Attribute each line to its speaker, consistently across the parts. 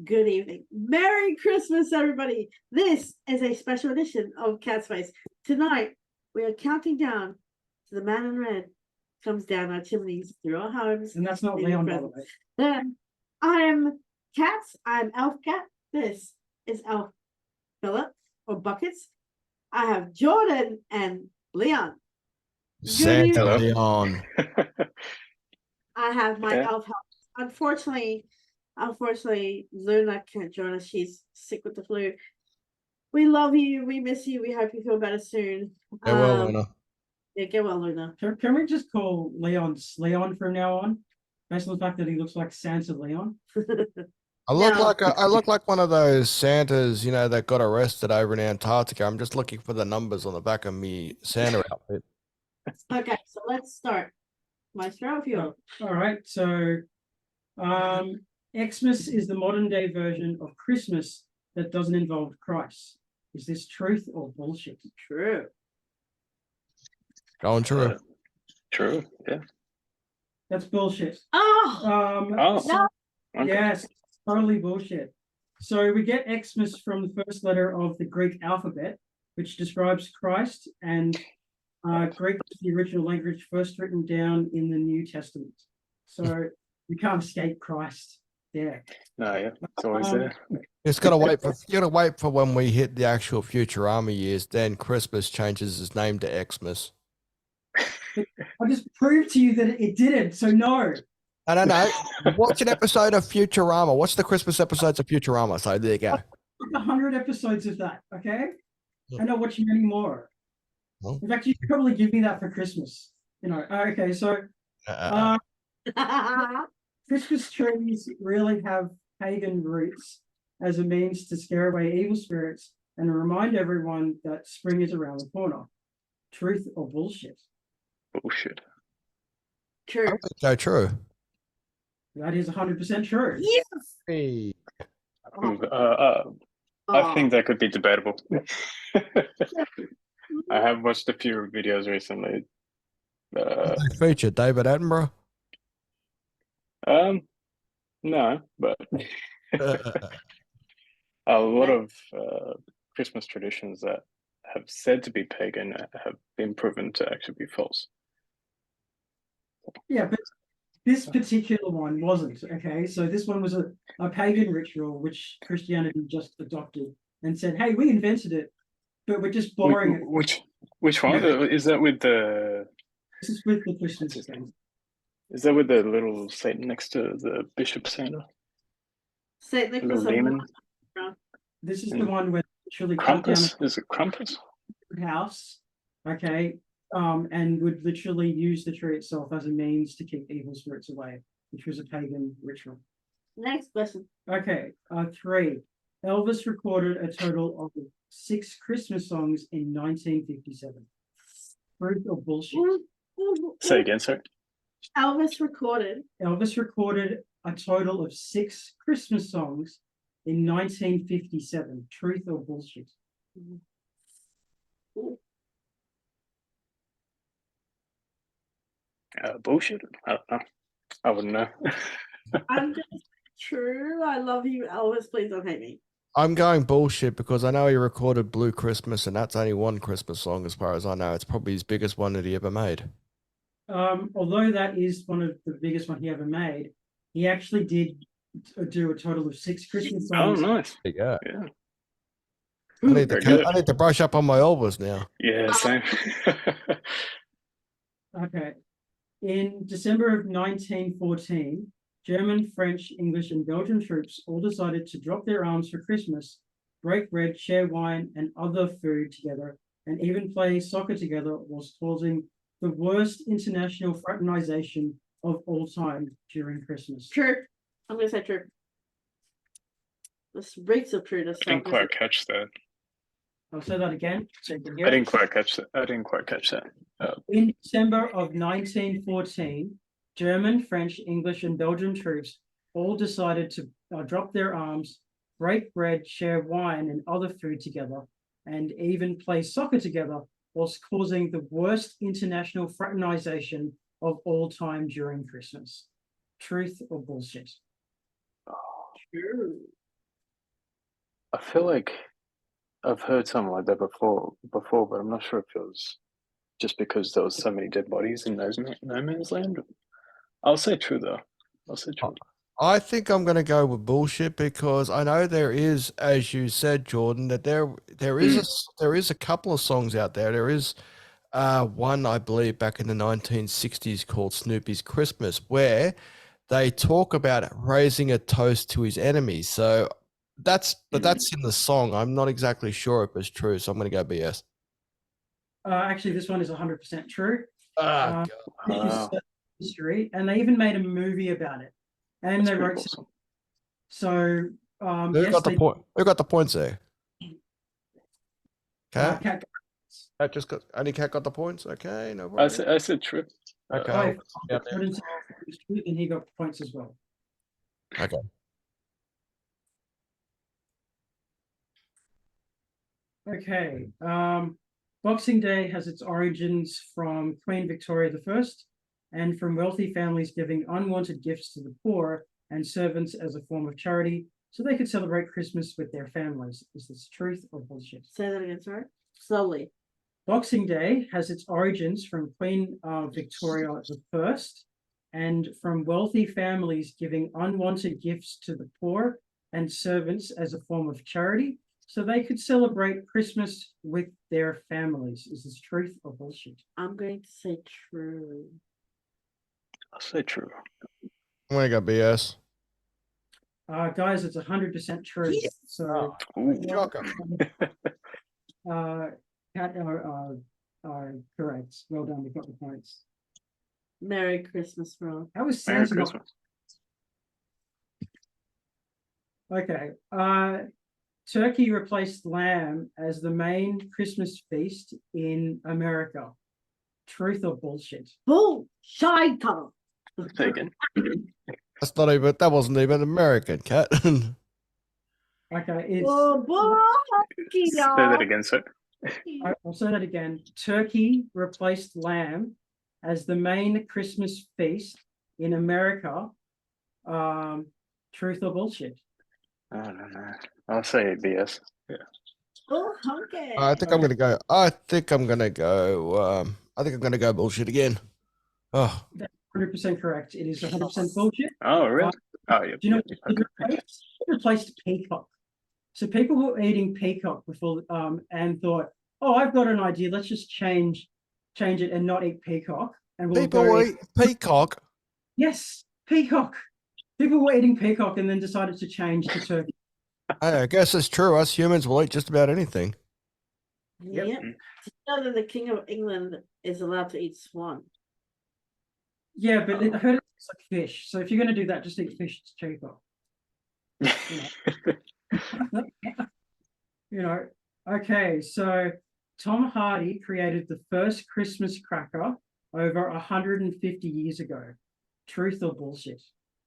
Speaker 1: Good evening. Merry Christmas, everybody. This is a special edition of Cat Spice. Tonight, we are counting down to the man in red comes down our chimneys through our homes.
Speaker 2: And that's not Leon, by the way.
Speaker 1: I am Cats. I'm Elf Cat. This is Elf Philip or Buckets. I have Jordan and Leon.
Speaker 3: Santa Leon.
Speaker 1: I have my elf help. Unfortunately, Luna can't join us. She's sick with the flu. We love you. We miss you. We hope you feel better soon.
Speaker 3: Get well, Luna.
Speaker 1: Yeah, get well, Luna.
Speaker 2: Can we just call Leon from now on? Based on the fact that he looks like Santa Leon.
Speaker 3: I look like one of those Santas, that got arrested over in Antarctica. I'm just looking for the numbers on the back of me Santa outfit.
Speaker 1: Okay, so let's start. Maestro, if you
Speaker 2: all right, so Xmas is the modern day version of Christmas that doesn't involve Christ. Is this truth or bullshit?
Speaker 1: True.
Speaker 3: Going true.
Speaker 4: True, yeah.
Speaker 2: That's bullshit.
Speaker 1: Oh,
Speaker 2: So,
Speaker 4: Okay.
Speaker 2: yes, totally bullshit. So we get Xmas from the first letter of the Greek alphabet, which describes Christ, and Greek is the original language first written down in the New Testament. So you can't escape Christ there.
Speaker 4: No, yeah, it's always there.
Speaker 3: You gotta wait for when we hit the actual Futurama years. Then Christmas changes his name to Xmas.
Speaker 2: I just proved to you that it didn't. So no.
Speaker 3: I don't know. Watch an episode of Futurama. Watch the Christmas episodes of Futurama. So there you go.
Speaker 2: 100 episodes of that. Okay. I'm not watching any more.
Speaker 3: Well.
Speaker 2: In fact, you could probably give me that for Christmas. Okay. So Christmas trees really have pagan roots as a means to scare away evil spirits and remind everyone that spring is around the corner. Truth or bullshit?
Speaker 4: Bullshit.
Speaker 1: true.
Speaker 3: So true.
Speaker 2: That is 100% true.
Speaker 1: Yes.
Speaker 3: Hey.
Speaker 4: I think that could be debatable. I have watched a few videos recently.
Speaker 3: Feature David Attenborough.
Speaker 4: No, but a lot of Christmas traditions that have said to be pagan have been proven to actually be false.
Speaker 2: Yeah, but this particular one wasn't. Okay, so this one was a pagan ritual which Christianity just adopted and said, hey, we invented it, but we're just borrowing it.
Speaker 4: Which one? Is that with the...
Speaker 2: This is with the Christians again.
Speaker 4: Is that with the little Satan next to the Bishop Santa?
Speaker 1: Saint
Speaker 4: The
Speaker 1: Nicholas.
Speaker 4: little demon?
Speaker 2: This is the one where literally cut down
Speaker 4: Krampus? Is it Krampus?
Speaker 2: a house, okay, and would literally use the tree itself as a means to keep evil spirits away, which was a pagan ritual.
Speaker 1: Next question.
Speaker 2: Okay, 3. Elvis recorded a total of 6 Christmas songs in 1957. Truth or bullshit?
Speaker 4: Say again, sorry.
Speaker 1: Elvis recorded.
Speaker 2: Elvis recorded a total of 6 Christmas songs in 1957. Truth or bullshit?
Speaker 4: Bullshit? I don't know. I wouldn't know.
Speaker 1: I'm just true. I love you, Elvis. Please don't hate me.
Speaker 3: I'm going bullshit because I know he recorded Blue Christmas, and that's only one Christmas song as far as I know. It's probably his biggest one that he ever made.
Speaker 2: Although that is one of the biggest one he ever made, he actually did do a total of 6 Christmas
Speaker 4: Oh,
Speaker 2: songs.
Speaker 4: nice.
Speaker 3: There you go.
Speaker 4: Yeah.
Speaker 3: I need to brush up on my Elvis now.
Speaker 4: Yeah, same.
Speaker 2: Okay. In December of 1914, German, French, English, and Belgian troops all decided to drop their arms for Christmas, break bread, share wine and other food together, and even play soccer together, whilst causing the worst international fraternization of all time during Christmas.
Speaker 1: True. I'm gonna say true. This breaks of truth.
Speaker 4: I didn't quite catch that.
Speaker 2: I'll say that again. So you can hear
Speaker 4: I
Speaker 2: it.
Speaker 4: didn't quite catch that. I didn't quite catch that.
Speaker 2: In December of 1914, German, French, English, and Belgian troops all decided to drop their arms, break bread, share wine and other food together, and even play soccer together, whilst causing the worst international fraternization of all time during Christmas. Truth or bullshit?
Speaker 1: True.
Speaker 4: I feel like I've heard something like that before, but I'm not sure if it was just because there was so many dead bodies in no man's land. I'll say true though. I'll say true.
Speaker 3: I think I'm going to go with bullshit because I know there is, as you said, Jordan, that there is a couple of songs out there. There is one, I believe, back in the 1960s called Snoopy's Christmas, where they talk about raising a toast to his enemies. So that's in the song. I'm not exactly sure if it's true, so I'm going to go BS.
Speaker 2: Actually, this one is 100% true.
Speaker 3: Ah,
Speaker 2: This is
Speaker 4: Wow.
Speaker 2: history, and they even made a movie about it. And
Speaker 4: That's
Speaker 2: they
Speaker 4: pretty
Speaker 2: wrote
Speaker 4: awesome.
Speaker 2: so.
Speaker 3: who
Speaker 2: Yes,
Speaker 3: got the
Speaker 2: they
Speaker 3: point? Who got the points there? Cat.
Speaker 2: Cat
Speaker 3: Cat just got. Only Cat got the points. Okay, no
Speaker 4: I
Speaker 3: worries.
Speaker 4: said true.
Speaker 3: Okay.
Speaker 2: Oh,
Speaker 3: I'll
Speaker 2: if
Speaker 3: put it down there.
Speaker 2: and he got points as well.
Speaker 3: Okay.
Speaker 2: Okay. Boxing Day has its origins from Queen Victoria I and from wealthy families giving unwanted gifts to the poor and servants as a form of charity so they could celebrate Christmas with their families. Is this truth or bullshit?
Speaker 1: Say that again, sorry. Slowly.
Speaker 2: Boxing Day has its origins from Queen Victoria I and from wealthy families giving unwanted gifts to the poor and servants as a form of charity so they could celebrate Christmas with their families. Is this truth or bullshit?
Speaker 1: I'm going to say true.
Speaker 4: I'll say true.
Speaker 3: I'm going to go BS.
Speaker 2: Guys, it's 100% true.
Speaker 1: Yes.
Speaker 2: So,
Speaker 4: Ooh.
Speaker 3: Shocker.
Speaker 2: Cat are correct. Well done. We got the points.
Speaker 1: Merry Christmas, bro.
Speaker 2: How was
Speaker 4: Merry
Speaker 2: Santa not
Speaker 4: Christmas.
Speaker 2: Okay. Turkey replaced lamb as the main Christmas feast in America. Truth or bullshit?
Speaker 1: Bullshit.
Speaker 4: Say again.
Speaker 3: That wasn't even American, Cat.
Speaker 2: Okay, it's
Speaker 4: Say that again, sir.
Speaker 2: I'll say that again. Turkey replaced lamb as the main Christmas feast in America. Truth or bullshit?
Speaker 4: Oh, no. I'll say BS. Yeah.
Speaker 1: Oh, okay.
Speaker 3: I think I'm going to go. I think I'm going to go bullshit again. Oh,
Speaker 2: 100% correct. It is 100% bullshit.
Speaker 4: Oh, really? Oh, yeah.
Speaker 2: Do you know
Speaker 4: yeah,
Speaker 2: what it replaced peacock? So people were eating peacock before and thought, oh, I've got an idea. Let's just change it and not eat peacock. And we'll
Speaker 3: people
Speaker 2: go
Speaker 3: eat peacock.
Speaker 2: Yes, peacock. People were eating peacock and then decided to change to turkey.
Speaker 3: I guess it's true. Us humans will eat just about anything.
Speaker 2: Yep.
Speaker 1: Yep. Did you know that the King of England is allowed to eat swan?
Speaker 2: Yeah, but I heard it's like fish. So if you're going to do that, just eat fish. It's cheaper. Okay, so Tom Hardy created the first Christmas cracker over 150 years ago. Truth or bullshit?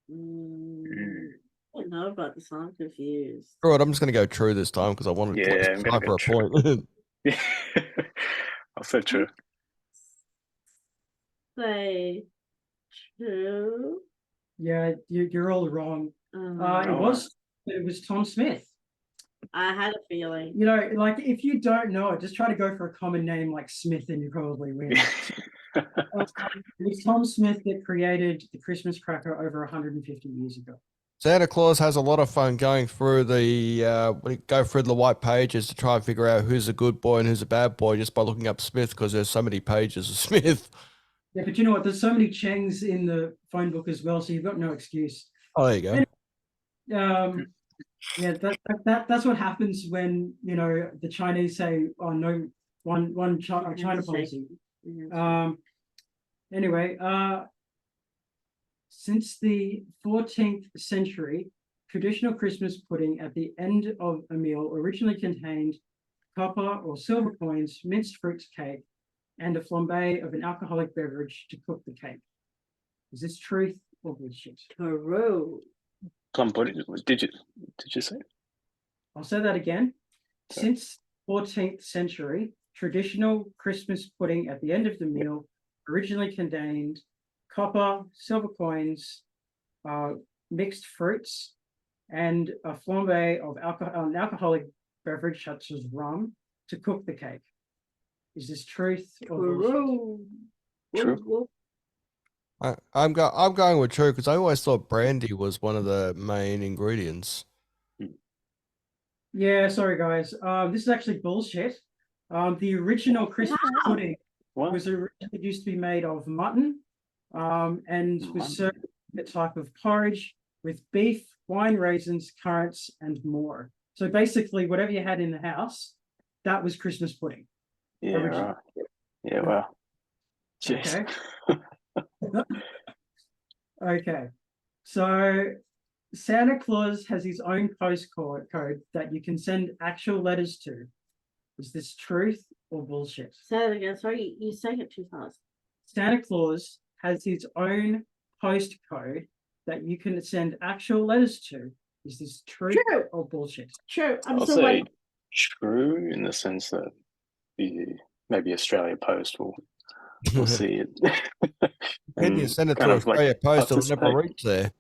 Speaker 1: I don't know about this. I'm confused.
Speaker 3: Right, I'm just going to go true this time because I wanted
Speaker 4: Yeah,
Speaker 3: to
Speaker 4: I'm gonna
Speaker 3: for
Speaker 4: go
Speaker 3: a
Speaker 4: true.
Speaker 3: point.
Speaker 4: I'll say true.
Speaker 1: Say true.
Speaker 2: Yeah, you're all wrong. It was Tom Smith.
Speaker 1: I had a feeling.
Speaker 2: You know, like if you don't know it, just try to go for a common name like Smith and you probably win. It was Tom Smith that created the Christmas cracker over 150 years ago.
Speaker 3: Santa Claus has a lot of fun going through the white pages to try and figure out who's a good boy and who's a bad boy just by looking up Smith because there's so many pages of Smith.
Speaker 2: Yeah, but you know what? There's so many Chengs in the phone book as well, so you've got no excuse.
Speaker 3: Oh, there you go.
Speaker 2: Yeah, that's what happens when the Chinese say, "Oh no, one China policy." Anyway, since the 14th century, traditional Christmas pudding at the end of a meal originally contained copper or silver coins, minced fruits cake, and a flambe of an alcoholic beverage to cook the cake. Is this truth or bullshit?
Speaker 1: True.
Speaker 4: Plum pudding. Did you say?
Speaker 2: I'll say that again.
Speaker 4: Okay.
Speaker 2: Since 14th century, traditional Christmas pudding at the end of the meal originally contained copper, silver coins, mixed fruits, and a flambe of an alcoholic beverage such as rum to cook the cake. Is this truth or bullshit?
Speaker 1: True.
Speaker 4: True.
Speaker 3: I'm going with true because I always thought brandy was one of the main ingredients.
Speaker 2: Yeah, sorry guys. This is actually bullshit. The original Christmas
Speaker 1: Wow.
Speaker 2: pudding
Speaker 4: What?
Speaker 2: was originally used to be made of mutton, and was served with a type of porridge with beef, wine, raisins, currants, and more. So basically, whatever you had in the house, that was Christmas pudding.
Speaker 4: Yeah,
Speaker 2: original.
Speaker 4: right. Yeah, wow. Jeez.
Speaker 2: Okay. Okay. So Santa Claus has his own postcode code that you can send actual letters to. Is this truth or bullshit?
Speaker 1: Say that again. Sorry, you sang it too fast.
Speaker 2: Santa Claus has his own postcode that you can send actual letters to. Is this true,
Speaker 1: True.
Speaker 2: or bullshit?
Speaker 1: True. I'm
Speaker 4: I'll
Speaker 1: so
Speaker 4: say
Speaker 1: waiting.
Speaker 4: true in the sense that maybe Australia Post will see it.
Speaker 3: Can you
Speaker 4: and
Speaker 3: send it
Speaker 4: kind
Speaker 3: to
Speaker 4: of, like,
Speaker 3: Australia Post? It'll never
Speaker 4: participate.
Speaker 3: reach there.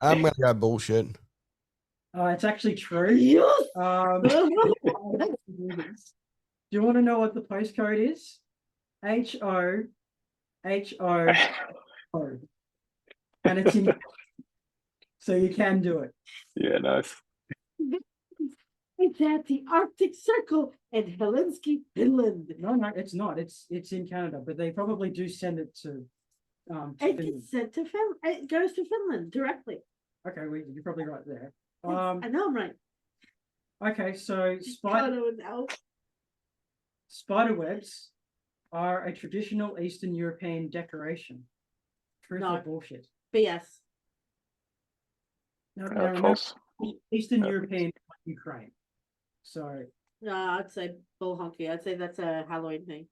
Speaker 3: I'm gonna go bullshit.
Speaker 2: It's actually true.
Speaker 1: Yes.
Speaker 2: Do you want to know what the postcode is? HOHO. And it's in. So you can do it.
Speaker 4: Yeah, nice.
Speaker 1: It's at the Arctic Circle in Helsinki, Finland.
Speaker 2: No, it's not. It's in Canada, but they probably do send it to
Speaker 1: It
Speaker 2: Finland.
Speaker 1: gets sent to Finland. It goes to Finland directly.
Speaker 2: Okay, you're probably right there.
Speaker 1: I know I'm right.
Speaker 2: Okay, so
Speaker 1: Canada now.
Speaker 2: spider webs are a traditional Eastern European decoration. Truth
Speaker 1: No.
Speaker 2: or bullshit?
Speaker 1: BS.
Speaker 2: Now remember,
Speaker 4: False.
Speaker 2: Eastern European, like Ukraine. So
Speaker 1: No, I'd say bull honky. I'd say that's a Halloween thing.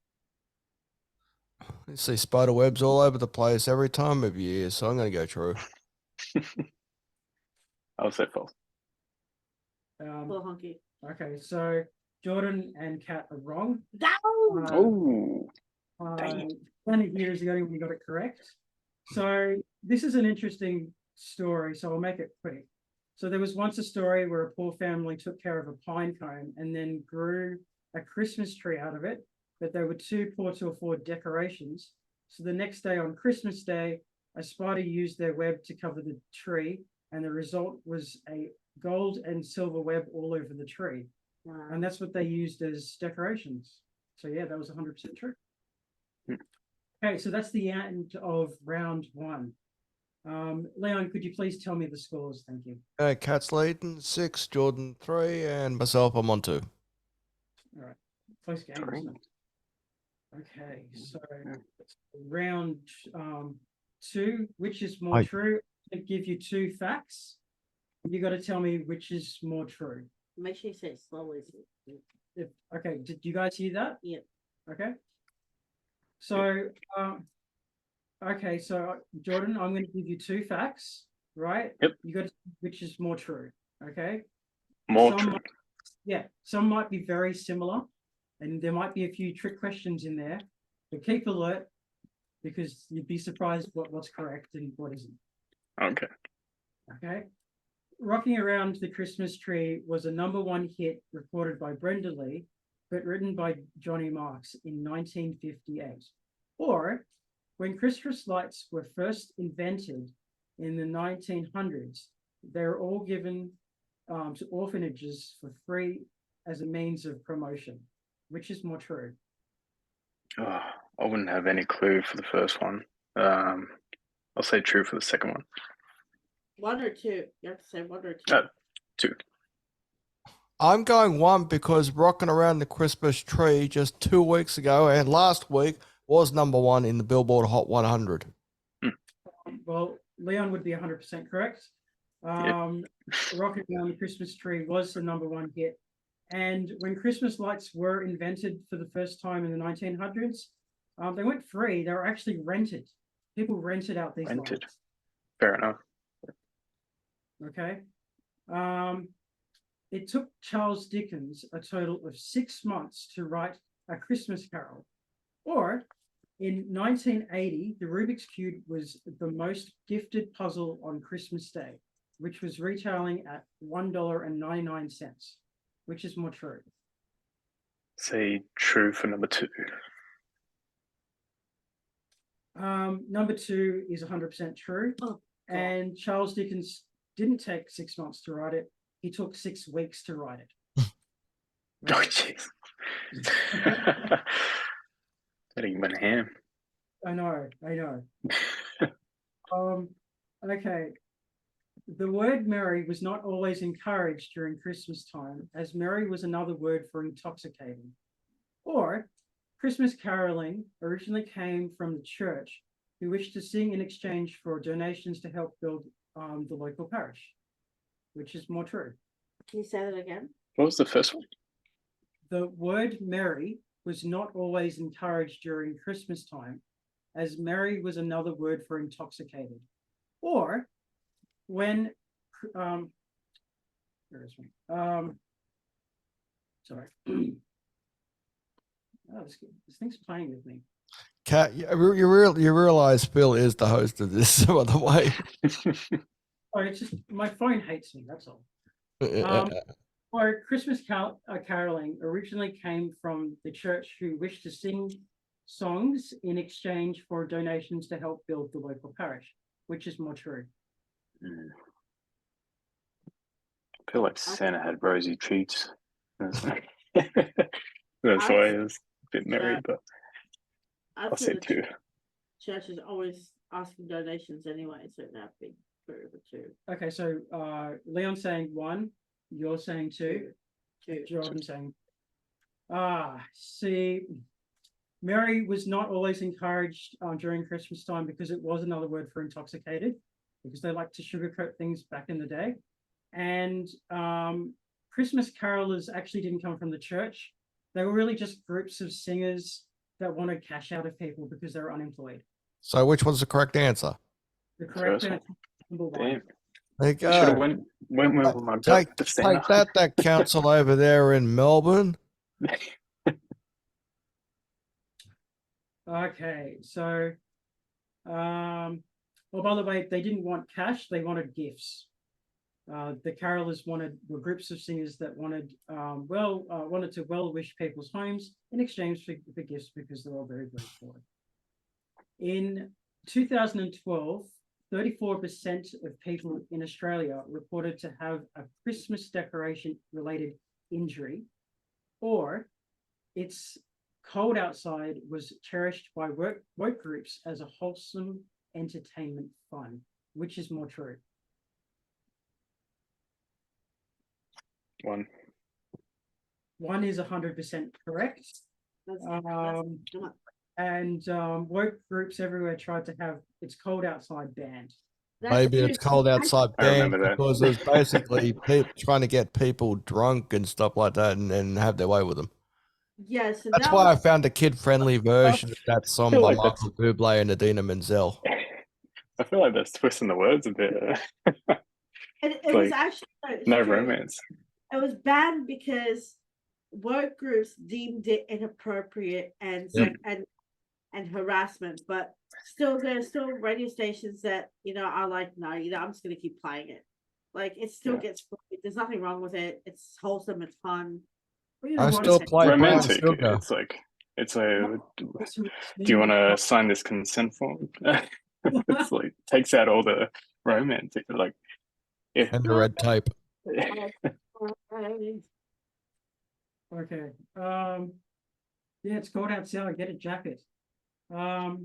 Speaker 3: You see spider webs all over the place every time of year, so I'm gonna go true.
Speaker 4: I'll say false.
Speaker 1: Bull honky.
Speaker 2: okay, so Jordan and Kat are wrong.
Speaker 1: No!
Speaker 4: Oh, dang it.
Speaker 2: Planet here is the only one who got it correct. So this is an interesting story, so I'll make it quick. So there was once a story where a poor family took care of a pine cone and then grew a Christmas tree out of it, but they were too poor to afford decorations. So the next day on Christmas Day, a spider used their web to cover the tree, and the result was a gold and silver web all over the tree. And that's what they used as decorations. So yeah, that was 100% true. Okay, so that's the end of round one. Leon, could you please tell me the scores? Thank you.
Speaker 3: Cat's leading 6, Jordan 3, and myself I'm on 2.
Speaker 2: All right, close game.
Speaker 4: Three.
Speaker 2: Isn't it? Okay, so round 2, which is more true? I give you 2 facts. You got to tell me which is more true.
Speaker 1: Make sure you say it slowly.
Speaker 2: Okay, did you guys hear that?
Speaker 1: Yeah.
Speaker 2: Okay. So, Jordan, I'm going to give you 2 facts, right?
Speaker 4: Yep.
Speaker 2: You got to, which is more true. Okay.
Speaker 4: More
Speaker 2: Some
Speaker 4: true.
Speaker 2: some might be very similar, and there might be a few trick questions in there. But keep alert, because you'd be surprised what's correct and what isn't.
Speaker 4: Okay.
Speaker 2: Okay. Rocking Around the Christmas Tree was a #1 hit recorded by Brenda Lee, but written by Johnny Marks in 1958. Or when Christmas lights were first invented in the 1900s, they were all given to orphanages for free as a means of promotion. Which is more true?
Speaker 4: Oh, I wouldn't have any clue for the first one. I'll say true for the second one.
Speaker 1: 1 or 2. You have to say 1 or 2.
Speaker 4: 2.
Speaker 3: I'm going 1 because Rocking Around the Christmas Tree just 2 weeks ago and last week was #1 in the Billboard Hot 100.
Speaker 2: Well, Leon would be 100% correct. Rocket Around the Christmas Tree was the #1 hit. And when Christmas lights were invented for the first time in the 1900s, they weren't free, they were actually rented. People rented out these
Speaker 4: Rented.
Speaker 2: lights.
Speaker 4: Fair enough.
Speaker 2: Okay. It took Charles Dickens a total of 6 months to write A Christmas Carol. Or in 1980, the Rubik's Cube was the most gifted puzzle on Christmas Day, which was retailing at $1.99. Which is more true?
Speaker 4: Say true for number 2.
Speaker 2: #2 is 100% true.
Speaker 1: Oh, God.
Speaker 2: And Charles Dickens didn't take 6 months to write it. He took 6 weeks to write it.
Speaker 4: Oh, jeez. Getting my ham.
Speaker 2: I know. Okay. The word merry was not always encouraged during Christmas time, as merry was another word for intoxicating. Or Christmas caroling originally came from the church, who wished to sing in exchange for donations to help build the local parish, which is more true.
Speaker 1: Can you say that again?
Speaker 4: What was the first one?
Speaker 2: The word merry was not always encouraged during Christmas time, as merry was another word for intoxicated. Or when where is one? Sorry. Oh, this thing's playing with me.
Speaker 3: Kat, you realize Phil is the host of this, by the way.
Speaker 2: Oh, it's just my phone hates me, that's all. Or Christmas caroling originally came from the church, who wished to sing songs in exchange for donations to help build the local parish, which is more true.
Speaker 4: I feel like Santa had rosy cheeks. That's why he was a bit merry, but I'll say 2.
Speaker 1: Church is always asking donations anyway, so that'd be true for 2.
Speaker 2: Okay, so Leon saying 1, you're saying 2,
Speaker 1: 2.
Speaker 2: Jordan saying. See, merry was not always encouraged during Christmas time, because it was another word for intoxicated, because they like to sugarcoat things back in the day. And Christmas carolers actually didn't come from the church. They were really just groups of singers that wanted cash out of people because they were unemployed.
Speaker 3: So which was the correct answer?
Speaker 2: The correct
Speaker 4: First one.
Speaker 2: answer is number 1.
Speaker 4: Damn.
Speaker 3: There you
Speaker 4: I should have
Speaker 3: go.
Speaker 4: went with my gut
Speaker 3: Take
Speaker 4: to Santa.
Speaker 3: that council over there in Melbourne.
Speaker 2: Okay, so well, by the way, they didn't want cash, they wanted gifts. The carolers were groups of singers that wanted to wish people's homes in exchange for gifts, because they're all very, very poor. In 2012, 34% of people in Australia reported to have a Christmas decoration related injury, or it's cold outside was cherished by work groups as a wholesome entertainment fun. Which is more true?
Speaker 4: 1.
Speaker 2: 1 is 100% correct. And work groups everywhere tried to have It's Cold Outside banned.
Speaker 3: Maybe it's cold outside
Speaker 4: I
Speaker 3: band
Speaker 4: remember that.
Speaker 3: because it was basically trying to get people drunk and stuff like that, and have their way with them.
Speaker 1: Yes,
Speaker 3: That's why I found a kid-friendly version of that song
Speaker 4: feel
Speaker 3: by
Speaker 4: like that's-
Speaker 3: Michael Bublé and Adina Menzel.
Speaker 4: I feel like that's twisting the words a bit.
Speaker 1: It was actually
Speaker 4: no
Speaker 1: true.
Speaker 4: romance.
Speaker 1: It was banned because work groups deemed it inappropriate and and harassment, but still there's still radio stations that are like, no, I'm just gonna keep playing it. Like, it still gets, there's nothing wrong with it. It's wholesome, it's fun.
Speaker 3: I still play Brown
Speaker 4: romantic.
Speaker 3: Sugar.
Speaker 4: It's a. Do you want to sign this consent form? It's like takes out all the romance. Like, yeah.
Speaker 3: And the red tape.
Speaker 2: Okay. Yeah, it's cold outside. Get a jacket. Let's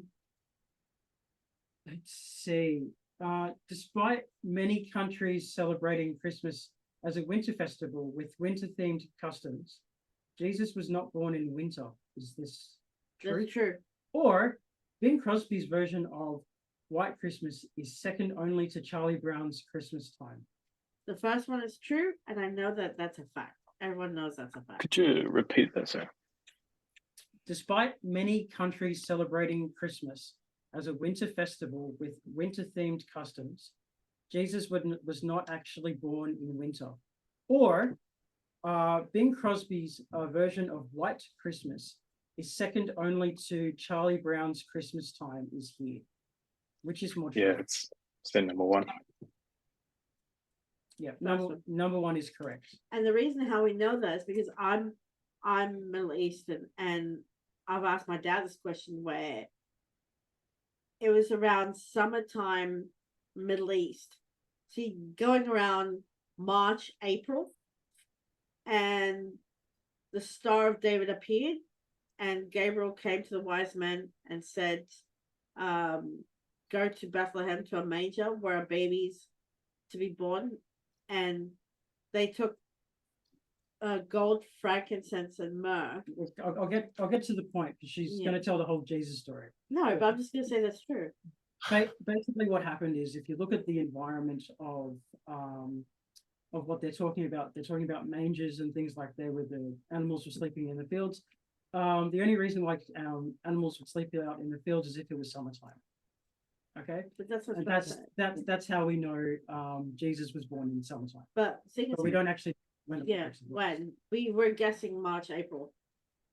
Speaker 2: see. Despite many countries celebrating Christmas as a winter festival with winter-themed customs, Jesus was not born in winter. Is this true?
Speaker 1: That's true.
Speaker 2: Or Bing Crosby's version of White Christmas is second only to Charlie Brown's Christmas Time?
Speaker 1: The first one is true, and I know that that's a fact. Everyone knows that's a fact.
Speaker 4: Could you repeat that, sir?
Speaker 2: Despite many countries celebrating Christmas as a winter festival with winter-themed customs, Jesus was not actually born in winter. Or Bing Crosby's version of White Christmas is second only to Charlie Brown's Christmas Time is here. Which is more true?
Speaker 4: Yeah, it's the number one.
Speaker 2: Yeah, number one is correct.
Speaker 1: And the reason how we know that is because I'm Middle Eastern, and I've asked my dad this question where it was around summertime, Middle East. See, going around March, April, and the Star of David appeared, and Gabriel came to the wise men and said, go to Bethlehem to a manger where a baby's to be born. And they took gold, frankincense, and myrrh.
Speaker 2: I'll get to the point because she's going to tell the whole Jesus story.
Speaker 1: No, but I'm just going to say that's true.
Speaker 2: Basically, what happened is if you look at the environment of what they're talking about mangers and things like that, where the animals were sleeping in the fields. The only reason why animals would sleep out in the fields is if it was summertime. Okay,
Speaker 1: But that's what
Speaker 2: that's how we know Jesus was born in summertime.
Speaker 1: But
Speaker 2: we don't actually.
Speaker 1: when we were guessing March, April.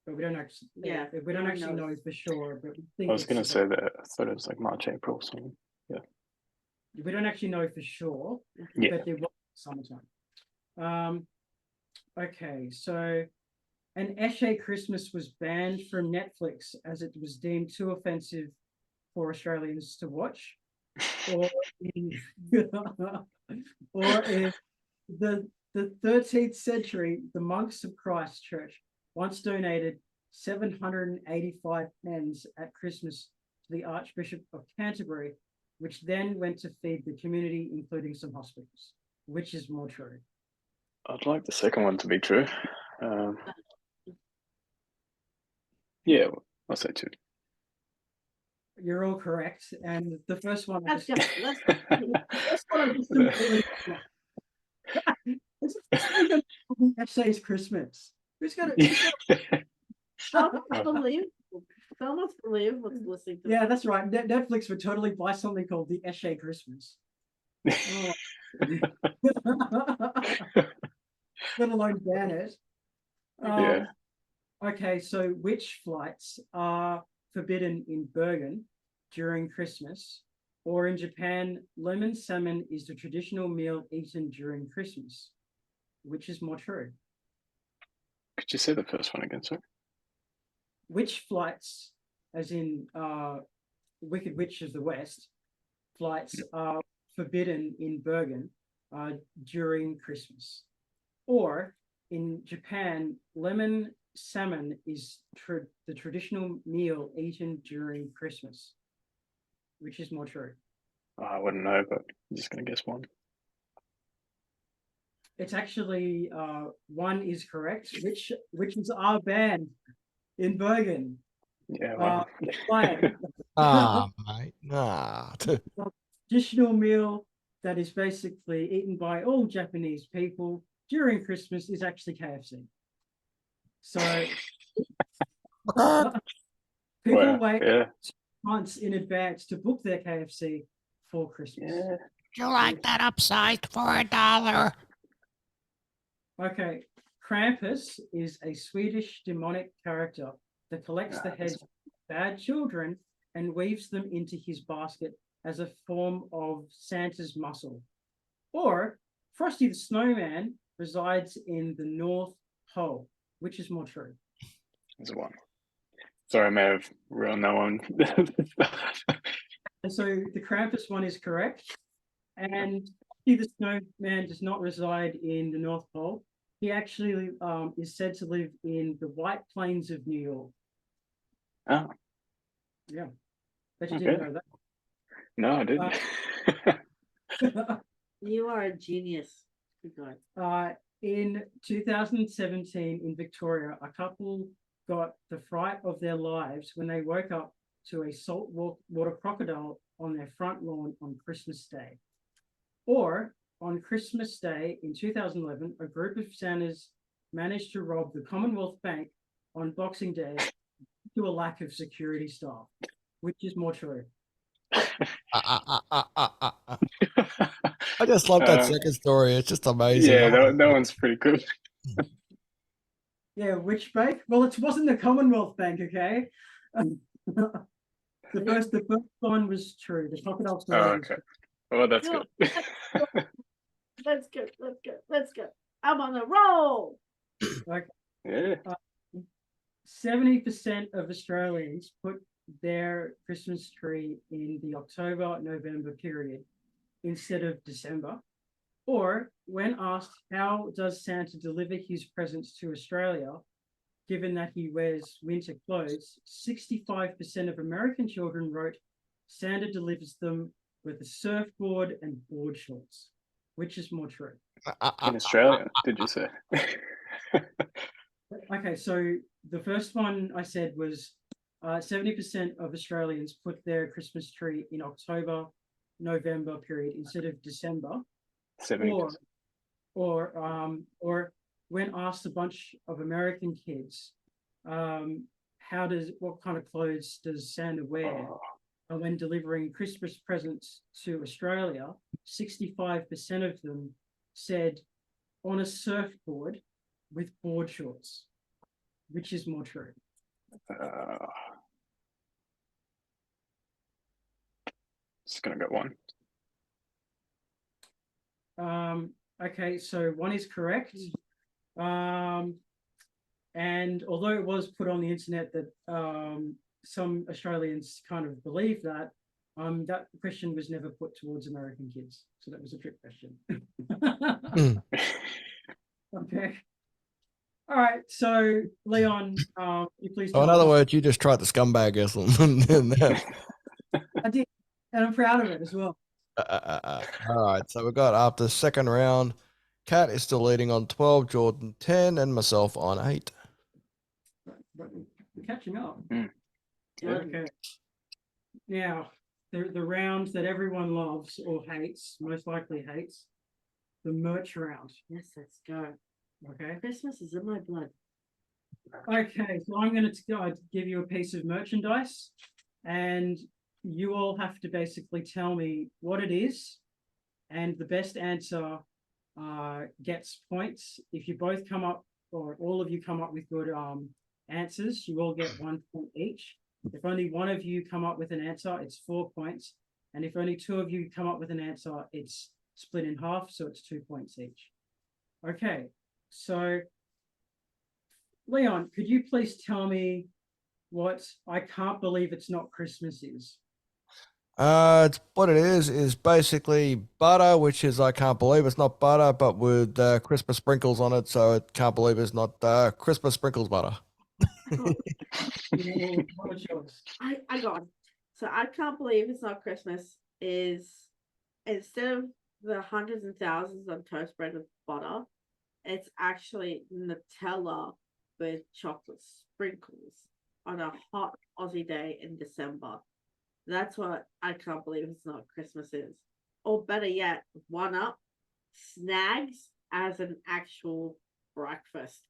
Speaker 2: But we don't actually.
Speaker 1: Yeah,
Speaker 2: we don't
Speaker 1: no one
Speaker 2: actually know
Speaker 1: knows.
Speaker 2: for sure. But we think
Speaker 4: I was going to
Speaker 2: it's-
Speaker 4: say that I thought it was like March, April, something.
Speaker 2: we don't actually know for sure.
Speaker 4: Yeah.
Speaker 2: But it was summertime. Okay, so an Eshe Christmas was banned from Netflix as it was deemed too offensive for Australians to watch, or in the 13th century, the monks of Christ Church once donated 785 pens at Christmas to the Archbishop of Canterbury, which then went to feed the community, including some hospitals. Which is more true?
Speaker 4: I'd like the second one to be true. Yeah, I'll say two.
Speaker 2: You're all correct, and the first one.
Speaker 1: Let's go. Let's
Speaker 2: That's what I just completely. It's Christmas. Who's gonna?
Speaker 1: believe. Almost believe what's listening to
Speaker 2: Yeah,
Speaker 1: this.
Speaker 2: that's right. Netflix would totally buy something called the Eshe Christmas. Oh. Let alone ban it.
Speaker 4: Yeah.
Speaker 2: Okay, so which flights are forbidden in Bergen during Christmas? Or in Japan, lemon salmon is the traditional meal eaten during Christmas. Which is more true?
Speaker 4: Could you say the first one again, sir?
Speaker 2: Which flights, as in Wicked Witch of the West, flights are forbidden in Bergen during Christmas? Or in Japan, lemon salmon is the traditional meal eaten during Christmas? Which is more true?
Speaker 4: I wouldn't know, but I'm just going to guess one.
Speaker 2: It's actually one is correct. Which is our band in Bergen?
Speaker 4: Yeah, well,
Speaker 2: Flying.
Speaker 3: Mate, nah.
Speaker 2: Traditional meal that is basically eaten by all Japanese people during Christmas is actually KFC. So people
Speaker 4: well,
Speaker 2: wait
Speaker 4: yeah,
Speaker 2: months in advance to book their KFC for Christmas.
Speaker 4: yeah.
Speaker 3: You like that upsized for $1?
Speaker 2: Okay, Krampus is a Swedish demonic character that collects the heads of bad children and weaves them into his basket as a form of Santa's muscle. Or Frosty the Snowman resides in the North Pole. Which is more true?
Speaker 4: There's one. Sorry, I may have ruined that one.
Speaker 2: And so the Krampus one is correct. And Frosty the Snowman does not reside in the North Pole. He actually is said to live in the White Plains of New York.
Speaker 4: Oh,
Speaker 2: Yeah. Bet you didn't know that.
Speaker 4: no, I didn't.
Speaker 1: You are a genius. Good guy.
Speaker 2: In 2017 in Victoria, a couple got the fright of their lives when they woke up to a saltwater crocodile on their front lawn on Christmas Day. Or on Christmas Day in 2011, a group of Santas managed to rob the Commonwealth Bank on Boxing Day due to a lack of security staff. Which is more true?
Speaker 3: I just love that second story. It's just amazing.
Speaker 4: Yeah, that one's pretty good.
Speaker 2: Yeah, which bank? Well, it wasn't the Commonwealth Bank, okay? The first one was true. The crocodile story.
Speaker 4: Oh,
Speaker 2: was
Speaker 4: okay. Well, that's
Speaker 1: No.
Speaker 4: good.
Speaker 1: Let's go. Let's go. Let's go. I'm on a roll.
Speaker 4: Yeah.
Speaker 2: 70% of Australians put their Christmas tree in the October-November period instead of December. Or when asked, how does Santa deliver his presents to Australia, given that he wears winter clothes, 65% of American children wrote Santa delivers them with a surfboard and board shorts. Which is more true?
Speaker 4: In Australia, did you say?
Speaker 2: Okay, so the first one I said was 70% of Australians put their Christmas tree in October, November period instead of December.
Speaker 4: 70%.
Speaker 2: Or when asked a bunch of American kids, what kind of clothes does Santa wear?
Speaker 4: Oh,
Speaker 2: And when delivering Christmas presents to Australia, 65% of them said on a surfboard with board shorts. Which is more true?
Speaker 4: just gonna go one.
Speaker 2: Okay, so one is correct. And although it was put on the internet that some Australians kind of believe that, that question was never put towards American kids. So that was a trick question. Okay. All right. So Leon, you please
Speaker 3: So in
Speaker 2: tell
Speaker 3: other
Speaker 2: us.
Speaker 3: words, you just tried to scumbag us.
Speaker 2: I did, and I'm proud of it as well.
Speaker 3: All right. So we got after the second round, Kat is still leading on 12, Jordan 10, and myself on 8.
Speaker 2: But we're catching up.
Speaker 4: Yeah.
Speaker 2: Okay. Now, the round that everyone loves or hates, most likely hates, the merch round.
Speaker 1: Yes, let's go.
Speaker 2: Okay.
Speaker 1: Christmas is in my blood.
Speaker 2: Okay, so I'm going to give you a piece of merchandise, and you all have to basically tell me what it is, and the best answer gets points. If you both come up, or all of you come up with good answers, you all get 1 point each. If only one of you come up with an answer, it's 4 points. And if only two of you come up with an answer, it's split in half, so it's 2 points each. Okay, so Leon, could you please tell me what I can't believe it's not Christmas is?
Speaker 3: It's what it is basically butter, which is I can't believe it's not butter, but with Christmas sprinkles on it, so I can't believe it's not Christmas sprinkles butter.
Speaker 2: What was yours?
Speaker 1: I got it. So I can't believe it's not Christmas is instead of the hundreds and thousands of toast bread with butter, it's actually Nutella with chocolate sprinkles on a hot Aussie day in December. That's what I can't believe it's not Christmas is. Or better yet, one up, snags as an actual breakfast.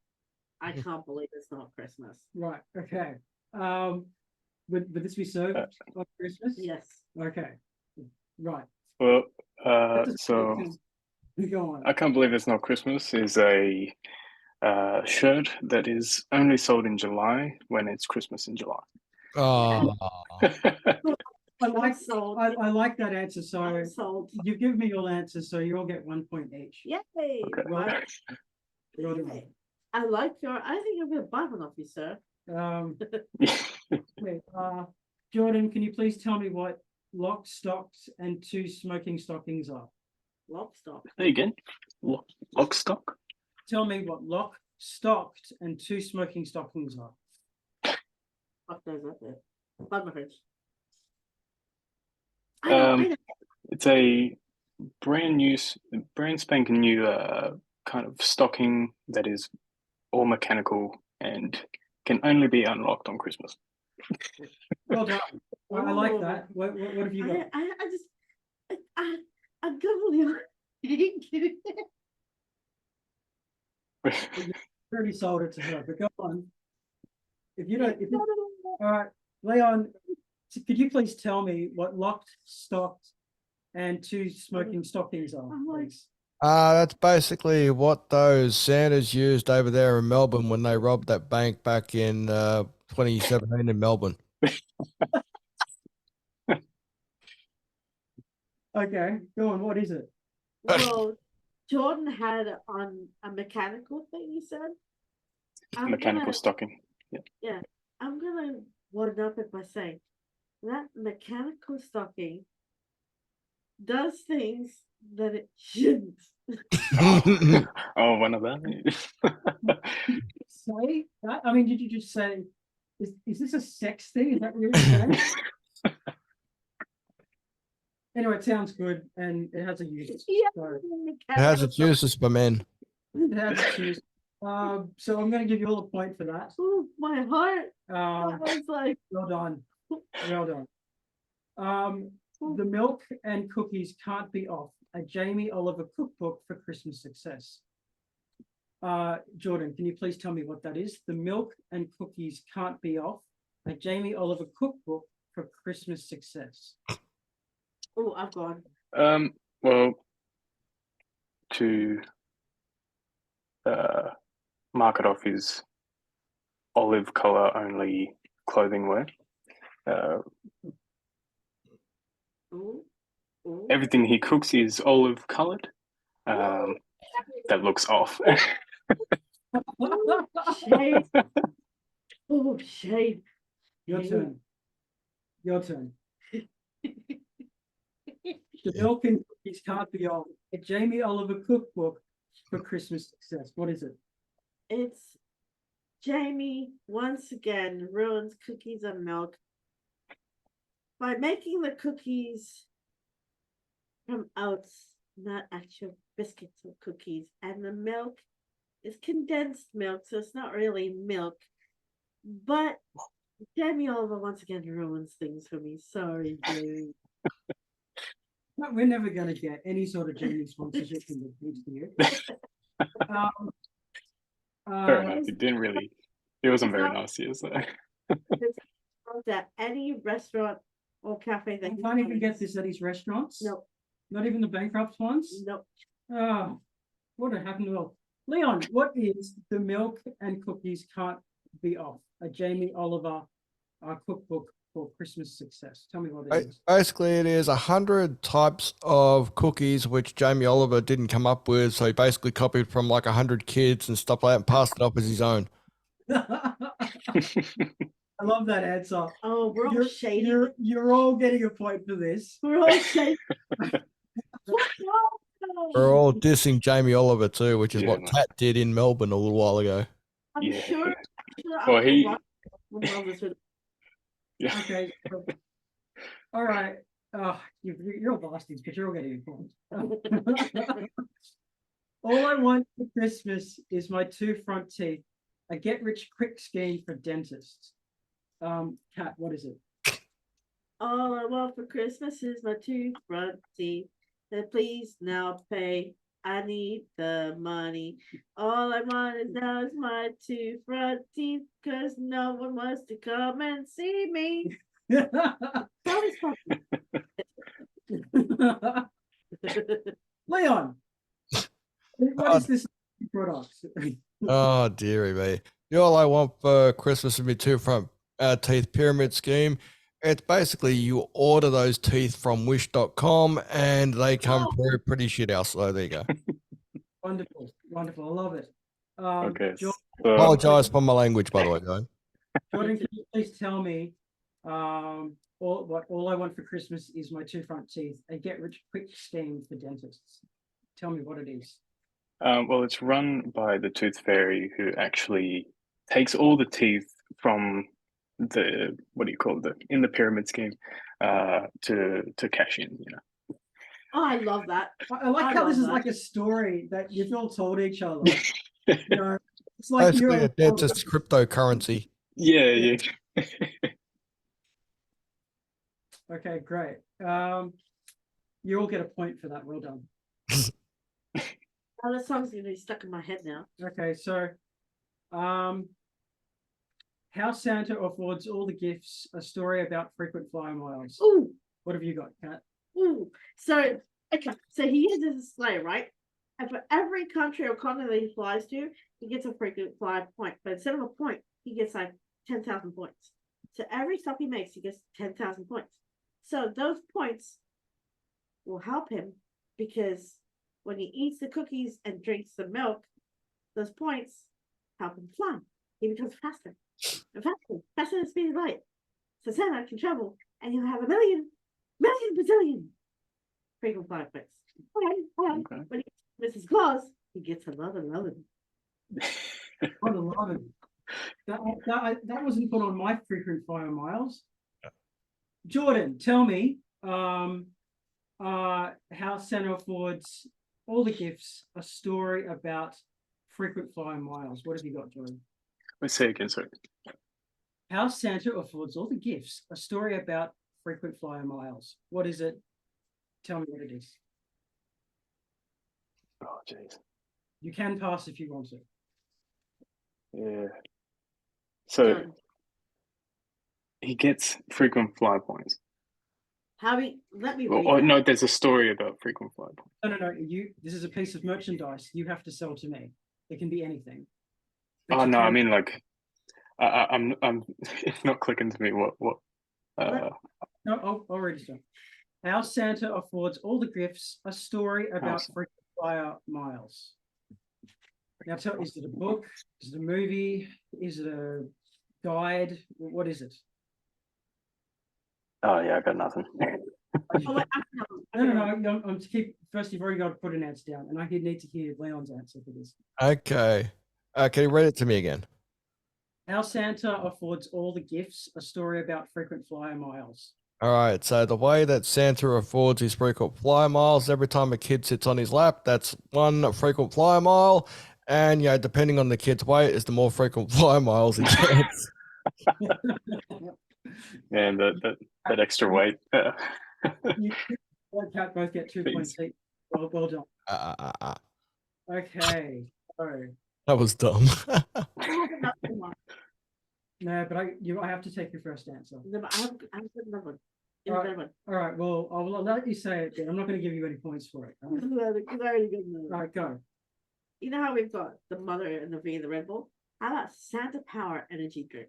Speaker 1: I can't believe it's not Christmas.
Speaker 2: Right, okay. Would this be served on Christmas?
Speaker 1: Yes.
Speaker 2: Okay, right.
Speaker 4: Well,
Speaker 2: That
Speaker 4: so
Speaker 2: doesn't- Go on.
Speaker 4: I can't believe it's not Christmas is a shirt that is only sold in July when it's Christmas in July.
Speaker 3: Oh,
Speaker 2: I like
Speaker 1: sold.
Speaker 2: I like that answer. So
Speaker 1: I'm sold.
Speaker 2: you've given me your answer, so you all get 1 point each.
Speaker 1: Yay!
Speaker 4: Okay.
Speaker 2: Right.
Speaker 1: Yay. I like your. I think I'm gonna buy one off you, sir.
Speaker 2: Wait, Jordan, can you please tell me what locked, stocked, and two smoking stockings are?
Speaker 1: Lock stock.
Speaker 4: There you go. Lock stock.
Speaker 2: Tell me what locked, stocked, and two smoking stockings are.
Speaker 1: Fuck knows that bit. Bug my fridge. I know.
Speaker 4: It's a brand spanking new kind of stocking that is all mechanical and can only be unlocked on Christmas.
Speaker 2: Well done. I like that. What have you got?
Speaker 1: I just, I'm good with
Speaker 2: You already sold it to her, but go on. If you don't, all right, Leon, could you please tell me what locked, stocked, and two smoking stockings are,
Speaker 1: I'm like-
Speaker 2: please?
Speaker 3: That's basically what those Santas used over there in Melbourne when they robbed that bank back in 2017 in Melbourne.
Speaker 2: Okay, go on. What is it?
Speaker 1: Well, Jordan had on a mechanical thing, you said? I'm
Speaker 4: Mechanical
Speaker 1: gonna-
Speaker 4: stocking.
Speaker 1: I'm gonna one up it by saying that mechanical stocking does things that it shouldn't.
Speaker 4: Oh, one of them.
Speaker 2: Say that? I mean, did you just say, is this a sex thing? Is that what you're saying? Anyway, it sounds good and it has a use.
Speaker 1: Yeah,
Speaker 2: So
Speaker 3: It has its uses for men.
Speaker 2: it has its use. So I'm going to give you all a point for that.
Speaker 1: Ooh, my heart.
Speaker 2: Um,
Speaker 1: I was like,
Speaker 2: well done. Well done. The milk and cookies can't be off. A Jamie Oliver cookbook for Christmas success. Jordan, can you please tell me what that is? The milk and cookies can't be off. A Jamie Oliver cookbook for Christmas success.
Speaker 1: oh, I've gone.
Speaker 4: Well, to mark it off his olive color only clothing wear.
Speaker 1: Ooh, ooh.
Speaker 4: Everything he cooks is olive colored. That looks off.
Speaker 1: Shade. Oh, shade.
Speaker 2: Your
Speaker 1: Shade.
Speaker 2: turn. Your turn. The milk and cookies can't be off. A Jamie Oliver cookbook for Christmas success. What is it?
Speaker 1: It's Jamie once again ruins cookies and milk by making the cookies from oats, not actual biscuits or cookies, and the milk is condensed milk, so it's not really milk. But Jamie Oliver once again ruins things for me. Sorry, Jamie.
Speaker 2: No, we're never going to get any sort of Jamie sponsorship from the next year.
Speaker 4: Fair enough. He wasn't very nice here. So
Speaker 1: At any restaurant or cafe that
Speaker 2: You
Speaker 1: he
Speaker 2: can't even get
Speaker 1: finds.
Speaker 2: this at his restaurants?
Speaker 1: No,
Speaker 2: Not even the bankrupt ones?
Speaker 1: no.
Speaker 2: Oh, what a happened to all. Leon, what is the milk and cookies can't be off? A Jamie Oliver cookbook for Christmas success. Tell me what it is.
Speaker 3: Basically, it is 100 types of cookies which Jamie Oliver didn't come up with. So he basically copied from like 100 kids and stuff like that and passed it off as his own.
Speaker 2: I love that answer.
Speaker 1: Oh, we're all shady.
Speaker 2: You're all getting a point for this.
Speaker 1: We're all shady.
Speaker 3: We're all dissing Jamie Oliver too, which is
Speaker 4: Yeah,
Speaker 3: what
Speaker 4: man.
Speaker 3: Kat did in Melbourne a little while ago.
Speaker 1: I'm
Speaker 4: Yeah.
Speaker 1: sure.
Speaker 4: Well, he- yeah.
Speaker 2: Okay. All right. You're all bastards because you're all getting a point. All I want for Christmas is my two front teeth. A get rich quick scheme for dentists. Kat, what is it?
Speaker 1: All I want for Christmas is my two front teeth. Then please now pay. I need the money. All I want is now is my two front teeth, cause no one wants to come and see me. That is
Speaker 2: Leon, what is this product?
Speaker 3: Oh, dearie me. All I want for Christmas is my two front teeth pyramid scheme. It's basically you order those teeth from wish.com and they come through pretty shit out. So there you go.
Speaker 2: Wonderful, wonderful. I love it.
Speaker 4: Okay.
Speaker 2: Jordan,
Speaker 3: Apologize for my language, by the way, guys.
Speaker 2: Jordan, can you please tell me all I want for Christmas is my two front teeth, a get rich quick scheme for dentists. Tell me what it is.
Speaker 4: Well, it's run by the Tooth Fairy, who actually takes all the teeth from the in the pyramid scheme to cash in.
Speaker 1: Oh, I love that.
Speaker 2: I like how this
Speaker 1: love
Speaker 2: is
Speaker 1: that.
Speaker 2: like a story that you've all told each other. You know, it's like
Speaker 3: Basically,
Speaker 2: you're
Speaker 3: it's just cryptocurrency.
Speaker 4: Yeah.
Speaker 2: Okay, great. You all get a point for that. Well done.
Speaker 1: Oh, that song's gonna be stuck in my head now.
Speaker 2: Okay, so, how Santa affords all the gifts, a story about frequent flyer miles.
Speaker 1: Ooh,
Speaker 2: What have you got, Kat?
Speaker 1: ooh. So, okay, so he uses a sleigh, right? And for every country or continent that he flies to, he gets a frequent flyer point. But instead of a point, he gets like 10,000 points. So every stop he makes, he gets 10,000 points. So those points will help him because when he eats the cookies and drinks the milk, those points help him fly. He becomes faster and faster than the speed of light. So Santa can travel and he'll have a million bazillion frequent flyer points. And
Speaker 4: Okay.
Speaker 1: when he Mrs. Claus, he gets another 11.
Speaker 2: What a lot of that wasn't put on my frequent flyer miles. Jordan, tell me, how Santa affords all the gifts, a story about frequent flyer miles. What have you got, Jordan?
Speaker 4: Let's say again, sorry.
Speaker 2: How Santa affords all the gifts, a story about frequent flyer miles. What is it? Tell me what it is.
Speaker 4: Oh, jeez.
Speaker 2: You can pass if you want to.
Speaker 4: Yeah. So
Speaker 1: Done.
Speaker 4: he gets frequent flyer points.
Speaker 1: Let me
Speaker 4: Or,
Speaker 1: read
Speaker 4: or
Speaker 1: that.
Speaker 4: no, there's a story about frequent flyer points.
Speaker 2: No. This is a piece of merchandise you have to sell to me. It can be anything. But
Speaker 4: Oh
Speaker 2: you
Speaker 4: no, I
Speaker 2: can-
Speaker 4: mean like, I'm it's not clicking to me. What?
Speaker 2: No, I'll read it. How Santa affords all the gifts, a story about
Speaker 4: Santa-
Speaker 2: frequent flyer miles. Now, is it a book? Is it a movie? Is it a guide? What is it?
Speaker 4: Oh yeah, I got nothing.
Speaker 1: Oh, wait,
Speaker 2: No. I'm to keep. First, you've already got to put an answer down, and I need to hear Leon's answer for this.
Speaker 3: Okay. Can you read it to me again?
Speaker 2: How Santa affords all the gifts, a story about frequent flyer miles.
Speaker 3: All right. So the way that Santa affords his frequent flyer miles, every time a kid sits on his lap, that's one frequent flyer mile. And depending on the kid's weight, is the more frequent flyer miles he gets.
Speaker 4: And that extra weight.
Speaker 2: You Cat both get 2 points each. Well done. Okay. So
Speaker 3: That was dumb.
Speaker 2: no, but I have to take your first answer.
Speaker 1: No, but I have another one.
Speaker 2: All right. All right. Well, I'll let you say it. Then. I'm not going to give you any points for it. All right, go.
Speaker 1: You know how we've got the Mother and the V and the Red Bull? How about Santa Power energy drink?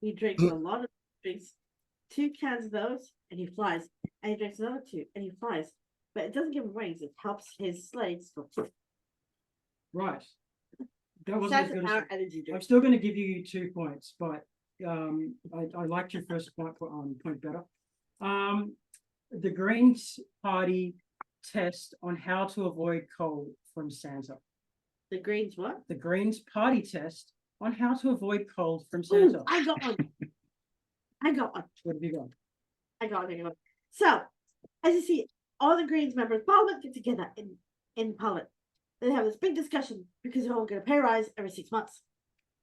Speaker 1: He drinks a lot of drinks, 2 cans of those, and he flies. And he drinks another 2, and he flies. But it doesn't give him wings. It helps his sleigh go.
Speaker 2: Right. That wasn't as
Speaker 1: Santa
Speaker 2: good
Speaker 1: Power
Speaker 2: as.
Speaker 1: energy
Speaker 2: I'm
Speaker 1: drink.
Speaker 2: still going to give you 2 points, but I liked your first point better. The Greens Party test on how to avoid cold from Santa.
Speaker 1: The Greens what?
Speaker 2: The Greens Party test on how to avoid cold from
Speaker 1: Ooh,
Speaker 2: Santa.
Speaker 1: I got one. I got one.
Speaker 2: What have you got?
Speaker 1: I got one. So, as you see, all the Greens members of Parliament get together in Parliament. They have this big discussion because they're all going to pay rise every 6 months.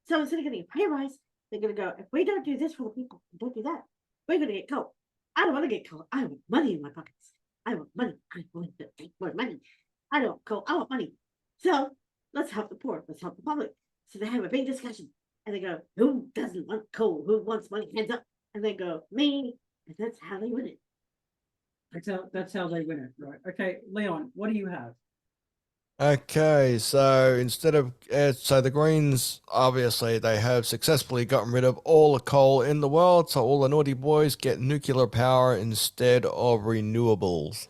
Speaker 1: So instead of getting a pay rise, they're going to go, if we don't do this for the people, don't do that, we're going to get cold. I don't want to get cold. I want money in my pockets. I want money. I want to make more money. I don't want cold. I want money. So let's help the poor. Let's help the public. So they have a big discussion and they go, who doesn't want coal? Who wants money? Hands up. And they go, me. And that's how they win it.
Speaker 2: That's how they win it, right? Okay, Leon, what do you have?
Speaker 3: Okay, so instead of so the Greens, obviously they have successfully gotten rid of all the coal in the world, so all the naughty boys get nuclear power instead of renewables.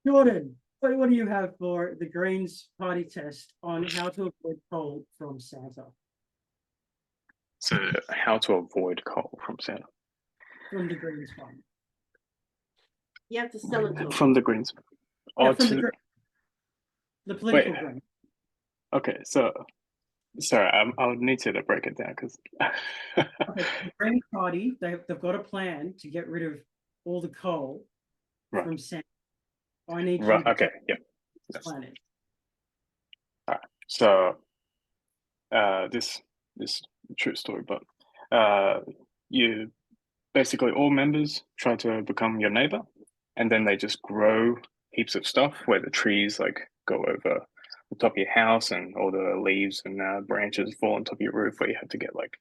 Speaker 2: Jordan, what do you have for the Greens Party test on how to avoid cold from Santa?
Speaker 4: So how to avoid coal from Santa?
Speaker 2: From the Greens Party.
Speaker 1: You have to sell it to them.
Speaker 4: From the Greens.
Speaker 2: Yeah,
Speaker 4: Or
Speaker 2: from
Speaker 4: to,
Speaker 2: the political
Speaker 4: Wait.
Speaker 2: Green.
Speaker 4: okay, so sorry, I would need to break it down because
Speaker 2: Okay, the Green Party, they've got a plan to get rid of all the coal
Speaker 4: Right.
Speaker 2: from Santa. I need you
Speaker 4: right.
Speaker 2: to
Speaker 4: Okay, yeah.
Speaker 2: explain it.
Speaker 4: So this true story, but you basically all members try to become your neighbor, and then they just grow heaps of stuff where the trees like go over the top of your house, and all the leaves and branches fall on top of your roof, where you have to get like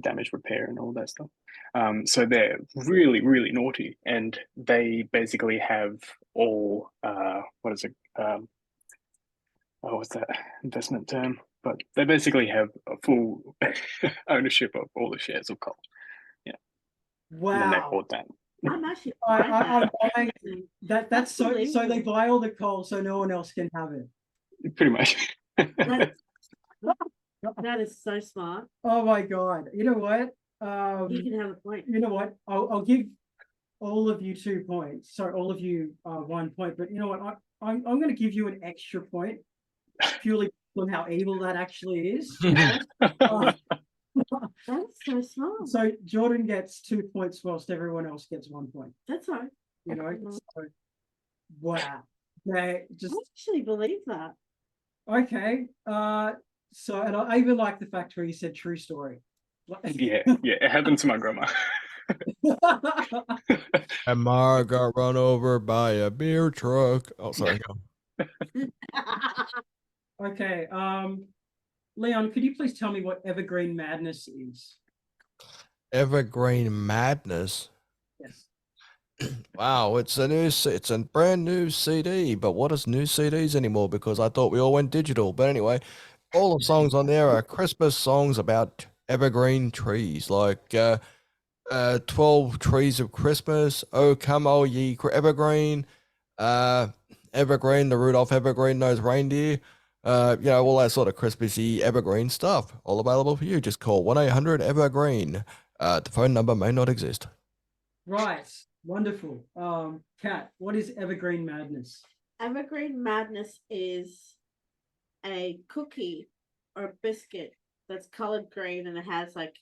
Speaker 4: damage repair and all that stuff. So they're really, really naughty, and they basically have all what is it? What's that investment term? But they basically have a full ownership of all the shares of Coles. And then they
Speaker 2: Wow.
Speaker 4: bought that.
Speaker 1: I'm actually
Speaker 2: I-
Speaker 1: behind
Speaker 2: I-
Speaker 1: that.
Speaker 2: I'm That's
Speaker 1: That's
Speaker 2: so they
Speaker 1: unbelievable.
Speaker 2: buy all the coal so no one else can have it.
Speaker 4: Pretty much.
Speaker 1: That- That is so smart.
Speaker 2: Oh my God. You know what?
Speaker 1: You can have a point.
Speaker 2: You know what? I'll give all of you 2 points. Sorry, all of you 1 point. But you know what? I'm going to give you an extra point purely on how evil that actually is. Uh,
Speaker 1: That's so smart.
Speaker 2: so Jordan gets 2 points whilst everyone else gets 1 point.
Speaker 1: That's all right.
Speaker 2: You know,
Speaker 1: Mhm.
Speaker 2: so, wow. They just
Speaker 1: I actually believe that.
Speaker 2: okay. So and I even like the fact where you said true story.
Speaker 4: yeah, it happened to my grandma.
Speaker 3: And Ma got run over by a beer truck. Oh, sorry. go.
Speaker 2: Okay. Leon, could you please tell me what Evergreen Madness is?
Speaker 3: Evergreen Madness.
Speaker 2: Yes.
Speaker 3: Wow, it's a brand new CD. But what is new CDs anymore? Because I thought we all went digital. But anyway, all the songs on there are Christmas songs about evergreen trees, like 12 Trees of Christmas, Oh Come All Ye Evergreen, Evergreen, the Rudolph Evergreen Nose Reindeer, all that sort of Christmassy evergreen stuff. All available for you. Just call 1-800-EVERGREEN. The phone number may not exist.
Speaker 2: Right. Wonderful. Kat, what is Evergreen Madness?
Speaker 1: Evergreen Madness is a cookie or a biscuit that's colored green and it has like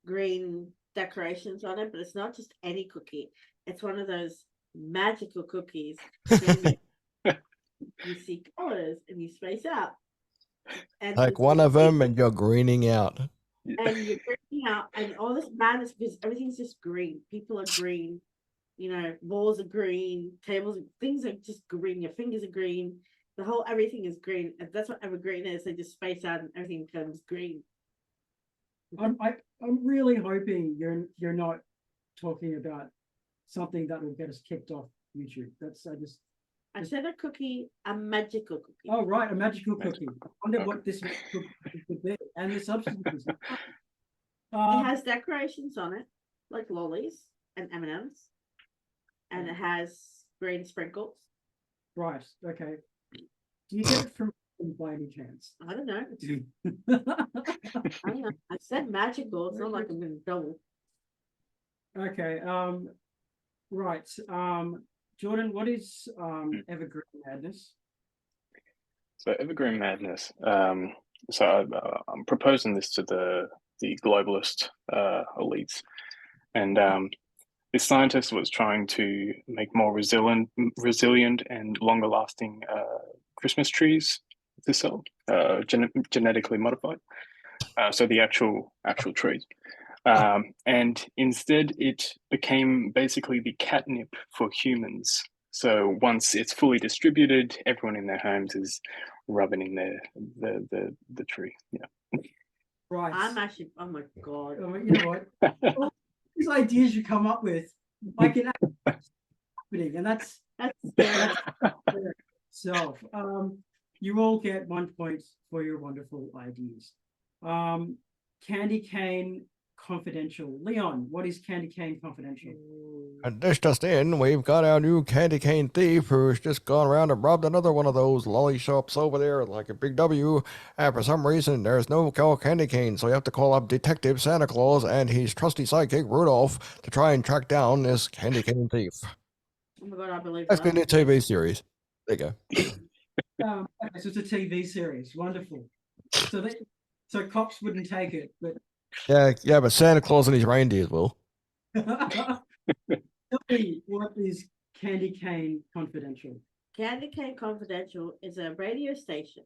Speaker 1: green decorations on it, but it's not just any cookie. It's one of those magical cookies. You see colors and you space out. And
Speaker 3: Like one of them and you're greening out.
Speaker 1: and you're greening out and all this madness because everything's just green. People are green. Walls are green, tables, things are just green. Your fingers are green. The whole everything is green. And that's what evergreen is. They just space out and everything becomes green.
Speaker 2: I'm really hoping you're not talking about something that will get us kicked off YouTube.
Speaker 1: I said a cookie, a magical cookie.
Speaker 2: Oh right, a magical cookie. I wonder what this could be and the substances.
Speaker 1: It has decorations on it, like lollies and M&Ms. And it has green sprinkles.
Speaker 2: Right, okay. Do you get it from by any chance?
Speaker 1: I don't know. I don't know. I said magical. It's not like I'm going to double.
Speaker 2: Okay, right. Jordan, what is Evergreen Madness?
Speaker 4: So Evergreen Madness. I'm proposing this to the globalist elites, and this scientist was trying to make more resilient and longer lasting Christmas trees to sell, genetically modified. So the actual trees. And instead it became basically the catnip for humans. So once it's fully distributed, everyone in their homes is rubbing in the tree. Yeah.
Speaker 2: Right.
Speaker 1: I'm actually, oh my God.
Speaker 2: You know what? All these ideas you come up with, I can happening, and that's self. You all get 1 point for your wonderful ideas. Candy Cane Confidential. Leon, what is Candy Cane Confidential?
Speaker 3: And this just in, we've got our new candy cane thief who's just gone around and robbed another one of those lolly shops over there, like a big W. And for some reason, there's no candy cane, so you have to call up Detective Santa Claus and his trusty sidekick Rudolph to try and track down this candy cane thief.
Speaker 1: Oh my God, I believe
Speaker 3: That's
Speaker 1: that.
Speaker 3: been a TV series. There you go.
Speaker 2: Okay, so it's a TV series. Wonderful. So cops wouldn't take it, but
Speaker 3: Yeah, but Santa Claus and his reindeers will.
Speaker 2: tell me, what is Candy Cane Confidential?
Speaker 1: Candy Cane Confidential is a radio station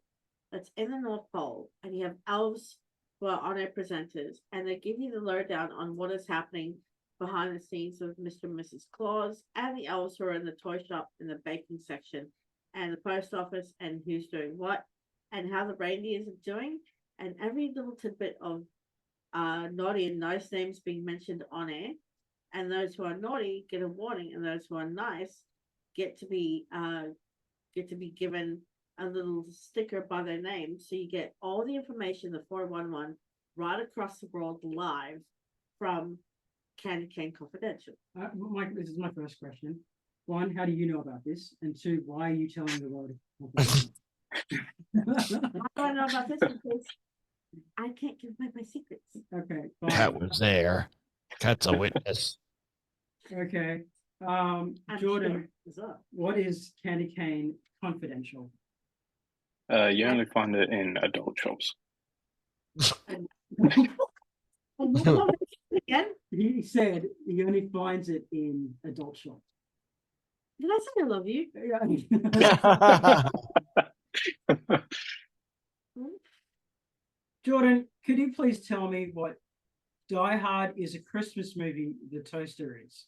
Speaker 1: that's in the North Pole, and you have elves who are on-air presenters, and they give you the lowdown on what is happening behind the scenes of Mr. and Mrs. Claus and the elves who are in the toy shop and the baking section and the post office and who's doing what and how the reindeers are doing, and every little tidbit of naughty and nice names being mentioned on air. And those who are naughty get a warning, and those who are nice get to be given a little sticker by their name. So you get all the information, the 411, right across the world live from Candy Cane Confidential.
Speaker 2: This is my first question. One, how do you know about this? And two, why are you telling the world?
Speaker 1: How do I know about this? Because I can't give away my secrets.
Speaker 2: Okay,
Speaker 3: Cat
Speaker 2: fine.
Speaker 3: was there. Cat's a witness.
Speaker 2: Okay.
Speaker 1: I'm
Speaker 2: Jordan,
Speaker 1: sure as well.
Speaker 2: what is Candy Cane Confidential?
Speaker 4: You only find it in adult shops.
Speaker 1: And what was it again?
Speaker 2: He said he only finds it in adult shops.
Speaker 1: Did I say I love you?
Speaker 2: Jordan, could you please tell me what Die Hard is a Christmas movie the toaster is?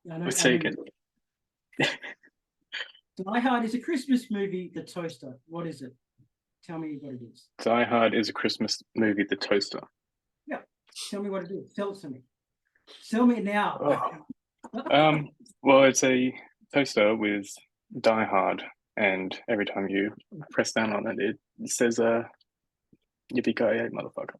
Speaker 4: With Segan.
Speaker 2: Die Hard is a Christmas movie the toaster. What is it? Tell me what it is.
Speaker 4: Die Hard is a Christmas movie, The Toaster.
Speaker 2: Tell me what it is. Tell it to me. Tell me now.
Speaker 4: Well, it's a toaster with Die Hard, and every time you press down on it, it says yippee-ki-yay, motherfucker.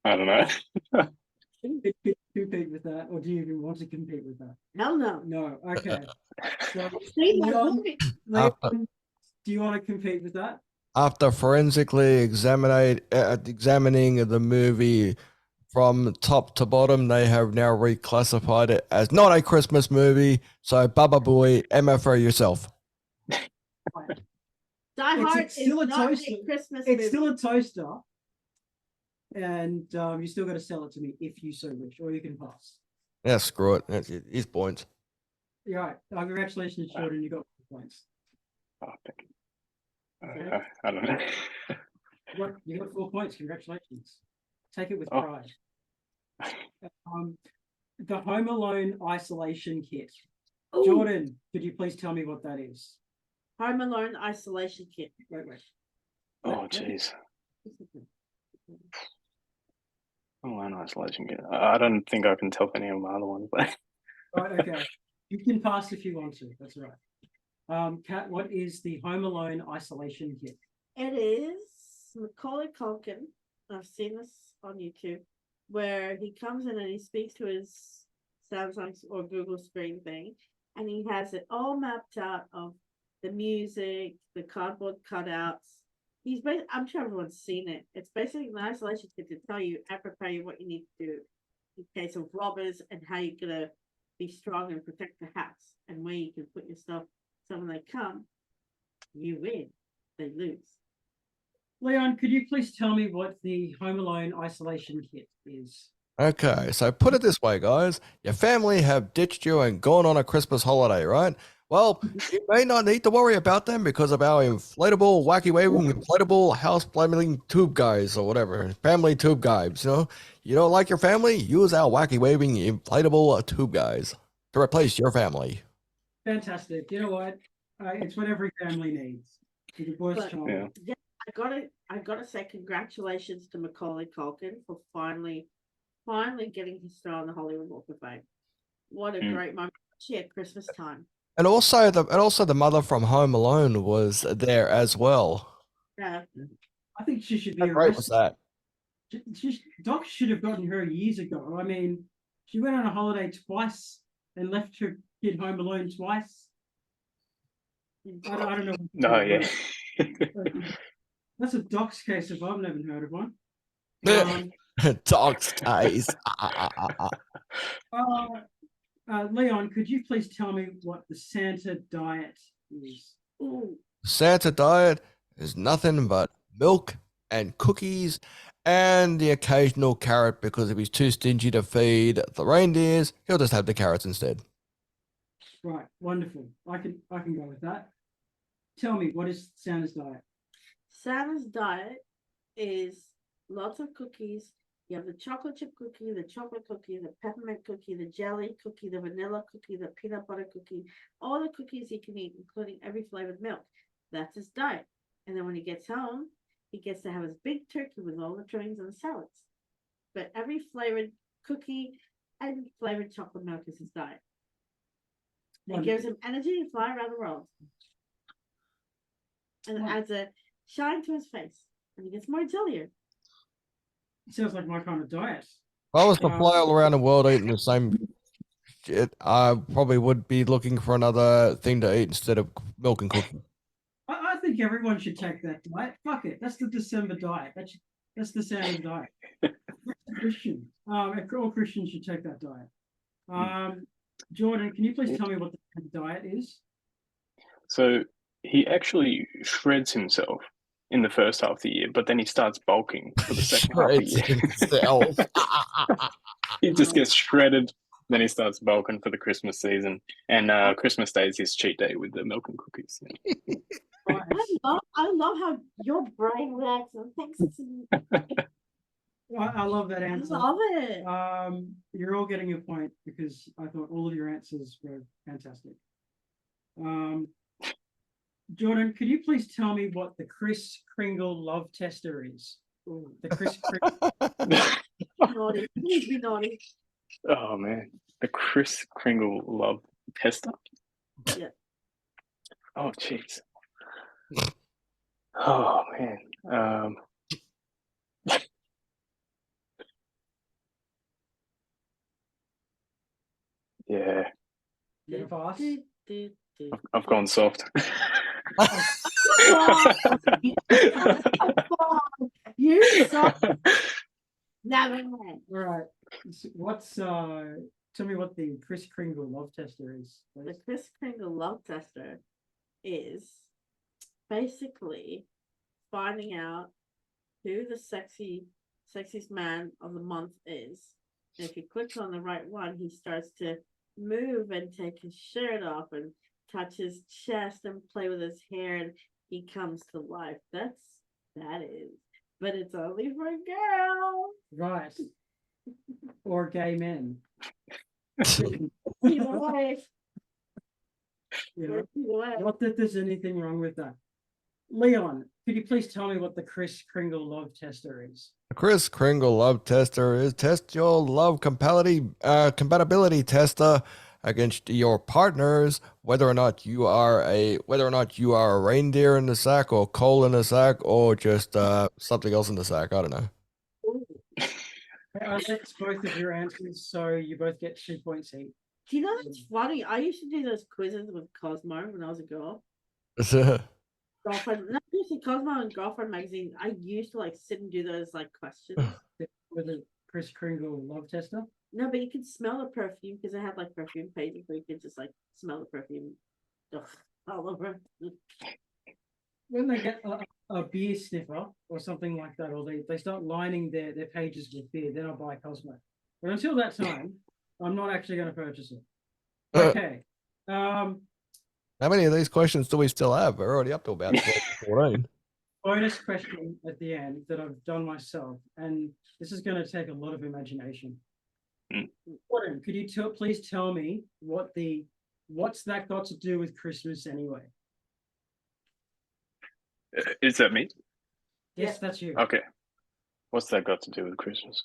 Speaker 4: I don't know.
Speaker 2: Could you compete with that, or do you even want to compete with that?
Speaker 1: Hell no.
Speaker 2: No. Okay. So,
Speaker 1: See,
Speaker 2: Leon,
Speaker 1: look,
Speaker 2: Leon, do you want to compete with that?
Speaker 3: After forensically examining the movie from top to bottom, they have now reclassified it as not a Christmas movie. So, Baba Booey, MFO yourself.
Speaker 1: Die Hard
Speaker 2: it's
Speaker 1: is
Speaker 2: still a
Speaker 1: not
Speaker 2: toaster.
Speaker 1: a Christmas
Speaker 2: It's
Speaker 1: movie.
Speaker 2: still a toaster, and you still got to sell it to me if you so wish, or you can pass.
Speaker 3: Yeah, screw it. That's his points.
Speaker 2: You're right. Congratulations, Jordan. You got 4 points.
Speaker 4: Oh, thank you.
Speaker 2: Okay.
Speaker 4: I don't know.
Speaker 2: You got 4 points. Congratulations. Take it with
Speaker 4: Oh.
Speaker 2: pride. The Home Alone isolation kit.
Speaker 1: Ooh,
Speaker 2: Jordan, could you please tell me what that is?
Speaker 1: Home Alone isolation kit.
Speaker 2: Wait.
Speaker 4: Oh, jeez. Oh, an isolation kit. I don't think I can tell any of my other ones, but
Speaker 2: Right, okay. You can pass if you want to. That's all right. Kat, what is the Home Alone isolation kit?
Speaker 1: It is Macaulay Culkin. I've seen this on YouTube, where he comes in and he speaks to his Samsung or Google screen thing, and he has it all mapped out of the music, the cardboard cutouts. I'm sure everyone's seen it. It's basically an isolation kit to tell you and prepare you what you need to do in case of robbers and how you're gonna be strong and protect the house and where you can put your stuff. So when they come, you win, they lose.
Speaker 2: Leon, could you please tell me what the Home Alone isolation kit is?
Speaker 3: Okay, so put it this way, guys. Your family have ditched you and gone on a Christmas holiday, right? Well, you may not need to worry about them because of our inflatable, wacky waving, inflatable house plumbing tube guys or whatever, family tube guys. You don't like your family? Use our wacky waving inflatable tube guys to replace your family.
Speaker 2: Fantastic. You know what? It's what every family needs. To the boys'
Speaker 1: But-
Speaker 2: child.
Speaker 4: yeah.
Speaker 1: I gotta say congratulations to Macaulay Culkin for finally getting his star on the Hollywood Walk of Fame. What a great moment, especially at Christmas time.
Speaker 3: And also the mother from Home Alone was there as well.
Speaker 1: Yeah,
Speaker 2: I think she should be
Speaker 3: How great was
Speaker 2: arrested.
Speaker 3: that?
Speaker 2: Doc should have gotten her years ago. I mean, she went on a holiday twice and left her kid home alone twice. I don't know.
Speaker 4: No, yeah.
Speaker 2: That's a Doc's case if I've never heard of one.
Speaker 3: Dog's case.
Speaker 2: Leon, could you please tell me what the Santa diet is?
Speaker 1: ooh,
Speaker 3: Santa diet is nothing but milk and cookies and the occasional carrot because if he's too stingy to feed the reindeers, he'll just have the carrots instead.
Speaker 2: Right, wonderful. I can go with that. Tell me, what is Santa's diet?
Speaker 1: Santa's diet is lots of cookies. You have the chocolate chip cookie, the chocolate cookie, the peppermint cookie, the jelly cookie, the vanilla cookie, the peanut butter cookie, all the cookies he can eat, including every flavored milk. That's his diet. And then when he gets home, he gets to have his big turkey with all the trimmings and the salads. But every flavored cookie and flavored chocolate milk is his diet. It gives him energy to fly around the world. And it
Speaker 2: Right.
Speaker 1: adds a shine to his face. And he gets more jollier.
Speaker 2: Sounds like my kind of diet.
Speaker 3: If I was to
Speaker 2: Um,
Speaker 3: fly all around the world eating the same shit, I probably would be looking for another thing to eat instead of milk and cookies.
Speaker 2: I think everyone should take that diet. Fuck it. That's the December diet. That's the Santa's diet. Christian. All Christians should take that diet. Jordan, can you please tell me what the Santa's diet is?
Speaker 4: So he actually shreds himself in the first half of the year, but then he starts bulking for the second half of the
Speaker 3: Shreds
Speaker 4: year.
Speaker 3: himself.
Speaker 4: He just gets shredded, then he starts bulking for the Christmas season. And Christmas Day is his cheat day with the milk and cookies.
Speaker 2: Right.
Speaker 1: I love how your brain reacts and thinks it's
Speaker 2: I love that
Speaker 1: I
Speaker 2: answer.
Speaker 1: love it.
Speaker 2: You're all getting a point because I thought all of your answers were fantastic. Jordan, could you please tell me what the Kris Kringle love tester is? The Kris Kringle.
Speaker 1: Naughty. Please be naughty.
Speaker 4: Oh man, the Kris Kringle love tester.
Speaker 1: Yeah.
Speaker 4: Oh jeez. Oh man. Yeah,
Speaker 2: Yeah, boss.
Speaker 4: I've gone soft.
Speaker 1: You suck. Never mind.
Speaker 2: All right. Tell me what the Kris Kringle love tester is,
Speaker 1: The
Speaker 2: please.
Speaker 1: Kris Kringle love tester is basically finding out who the sexiest man of the month is. And if he clicks on the right one, he starts to move and take his shirt off and touch his chest and play with his hair, and he comes to life. That is. But it's only for girls.
Speaker 2: Right. Or gay men.
Speaker 1: Either way.
Speaker 2: You know,
Speaker 1: Either way.
Speaker 2: not that there's anything wrong with that. Leon, could you please tell me what the Kris Kringle love tester is?
Speaker 3: Kris Kringle love tester is test your love compatibility tester against your partners, whether or not you are a reindeer in the sack or coal in the sack or just something else in the sack. I don't know.
Speaker 2: I mix both of your answers, so you both get 2 points each.
Speaker 1: Do you know that's funny? I used to do those quizzes with Cosmo when I was a girl. Girlfriend, not usually Cosmo and Girlfriend magazine. I used to like sit and do those like questions.
Speaker 2: With a Kris Kringle love tester.
Speaker 1: No, but you could smell the perfume because I had like perfume pages where you could just like smell the perfume all over.
Speaker 2: When they get a beer sniffer or something like that, or they start lining their pages with beer, then I'll buy Cosmo. But until that time, I'm not actually going to purchase it. Okay.
Speaker 3: How many of these questions do we still have? We're already up to about 12, 14.
Speaker 2: Bonus question at the end that I've done myself, and this is going to take a lot of imagination. Gordon, could you please tell me what's that got to do with Christmas anyway?
Speaker 4: Is that me?
Speaker 2: Yes,
Speaker 1: Yeah.
Speaker 2: that's you.
Speaker 4: Okay. What's that got to do with Christmas?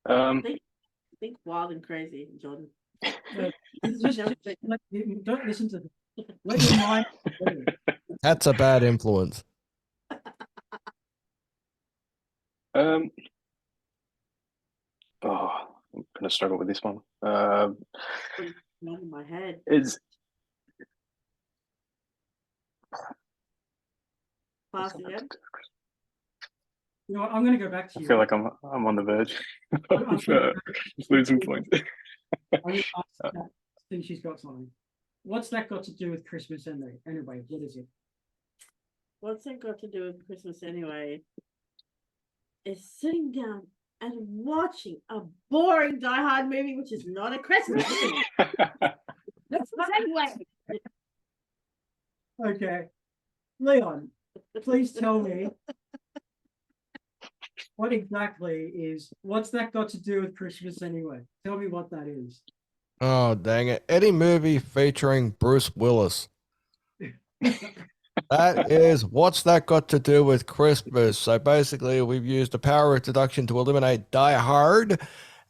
Speaker 1: Think wild and crazy, Jordan.
Speaker 2: Don't listen to them. Let your mind.
Speaker 3: That's a bad influence.
Speaker 4: Oh, I'm gonna struggle with this one.
Speaker 1: Not in my head.
Speaker 4: Is
Speaker 1: Pass again.
Speaker 2: You know what, I'm going to go back to
Speaker 4: I
Speaker 2: you.
Speaker 4: feel like I'm on the verge of losing points.
Speaker 2: I'm gonna ask Kat. I think she's got something. What's that got to do with Christmas anyway? Anyway, what is it?
Speaker 1: What's it got to do with Christmas anyway? Is sitting down and watching a boring Die Hard movie, which is not a Christmas movie.
Speaker 2: That's
Speaker 1: Segway.
Speaker 2: Okay. Leon, please tell me what's that got to do with Christmas anyway? Tell me what that is.
Speaker 3: Oh, dang it. Any movie featuring Bruce Willis. That is, what's that got to do with Christmas? So basically, we've used the power of deduction to eliminate Die Hard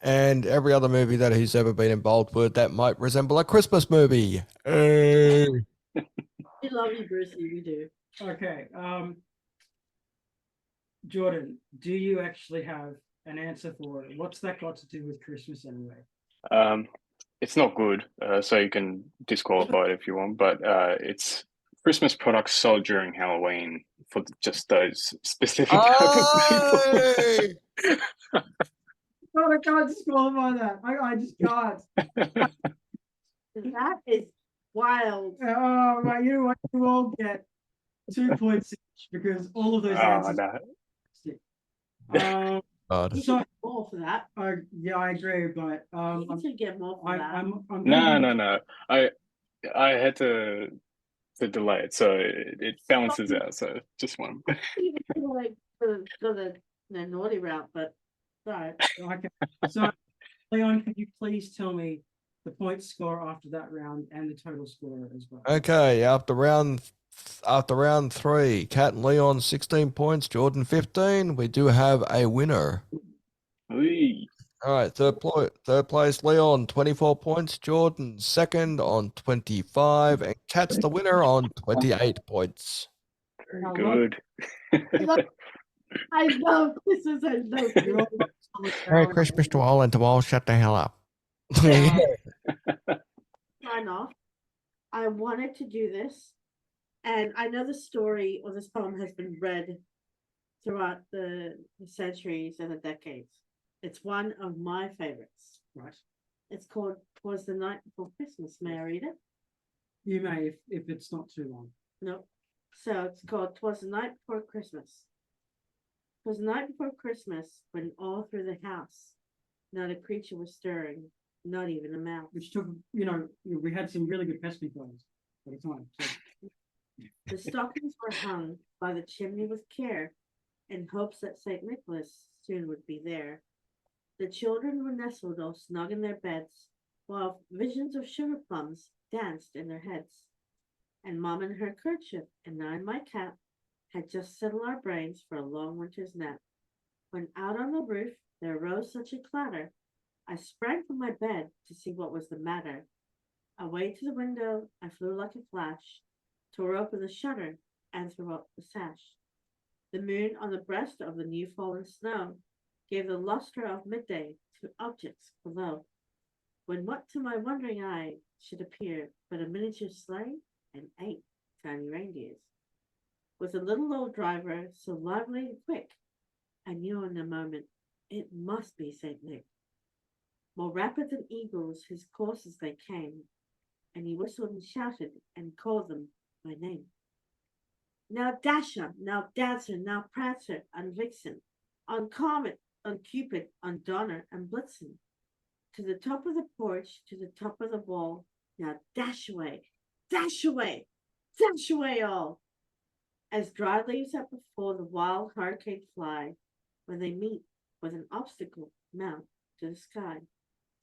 Speaker 3: and every other movie that he's ever been involved with that might resemble a Christmas movie.
Speaker 1: We love you, Brucey. We do.
Speaker 2: Okay. Jordan, do you actually have an answer for it? What's that got to do with Christmas anyway?
Speaker 4: It's not good, so you can disqualify it if you want. But it's Christmas products sold during Halloween for just those specific type of people.
Speaker 3: Hey!
Speaker 2: God, I can't disqualify that. I just can't.
Speaker 1: That is wild.
Speaker 2: Oh, right. You know what? You all get 2 points each because all of those
Speaker 4: Oh
Speaker 2: answers.
Speaker 4: no!
Speaker 3: God.
Speaker 1: You
Speaker 2: So-
Speaker 1: should get more for that.
Speaker 2: Yeah, I agree, but
Speaker 1: You should get more for that.
Speaker 2: I'm
Speaker 4: No,
Speaker 2: gonna
Speaker 4: no, no. I had to delay it, so it balances out. So just one.
Speaker 1: You can like go the naughty route, but sorry.
Speaker 2: Okay. So, Leon, could you please tell me the point score after that round and the total score as well?
Speaker 3: Okay, after round three, Cat and Leon 16 points, Jordan 15. We do have a winner.
Speaker 4: Whee.
Speaker 3: All right, third place, Leon 24 points, Jordan second on 25, and Cat's the winner on 28 points.
Speaker 4: Very
Speaker 2: I love-
Speaker 4: good.
Speaker 1: I love Christmas. I love
Speaker 2: You're all
Speaker 1: Christmas.
Speaker 2: solid
Speaker 3: Merry
Speaker 2: round.
Speaker 3: Christmas to all, and to all, shut the hell up.
Speaker 1: Sign off. I wanted to do this, and I know the story or this poem has been read throughout the centuries and the decades. It's one of my favorites.
Speaker 2: Right.
Speaker 1: It's called "'Twas the Night Before Christmas." May I read it?
Speaker 2: You may if it's not too long.
Speaker 1: No. So it's called "'Twas the Night Before Christmas." 'Twas the night before Christmas, when all through the house not a creature was stirring, not even a mouse.
Speaker 2: Which took, we had some really good pest controls at the time. So.
Speaker 1: The stockings were hung by the chimney with care, in hopes that St. Nicholas soon would be there. The children were nestled all snug in their beds, while visions of sugar plums danced in their heads. And Mom in her kerchief and I in my cap had just settled our brains for a long winter's nap, when out on the roof there rose such a clatter, I sprang from my bed to see what was the matter. Away to the window I flew like a flash, tore open the shutter, and threw up the sash. The moon on the breast of the new fallen snow gave the lustre of midday to objects below, when what to my wondering eye should appear but a miniature sleigh and 8 tiny reindeers. With a little old driver so lively and quick, I knew in a moment it must be St. Nick. More rapid than eagles his coursers they came, and he whistled and shouted and called them by name. Now Dasher, now Dancer, now Prancer and Vixen, on Comet, on Cupid, on Donner and Blitzen, to the top of the porch, to the top of the wall, now dash away, dash away, dash away all, as dry leaves that before the wild hurricane fly, when they meet with an obstacle mount to the sky.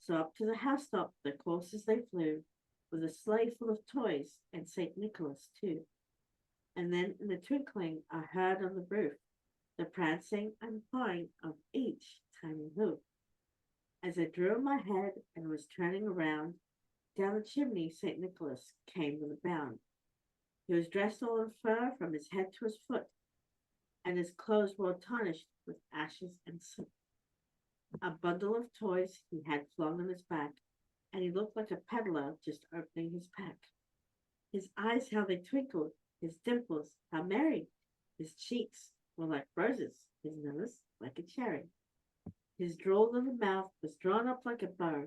Speaker 1: So up to the housetop their coursers they flew, with a sleigh full of toys and St. Nicholas too. And then in the twinkling I heard on the roof the prancing and pawing of each tiny hoof. As I drew in my head and was turning around, down the chimney St. Nicholas came with a bound. He was dressed all in fur from his head to his foot, and his clothes were tarnished with ashes and soot. A bundle of toys he had flung on his back, and he looked like a peddler just opening his pack. His eyes, how they twinkled, his dimples, how merry. His cheeks were like roses, his nose like a cherry. His droll little mouth was drawn up like a bow,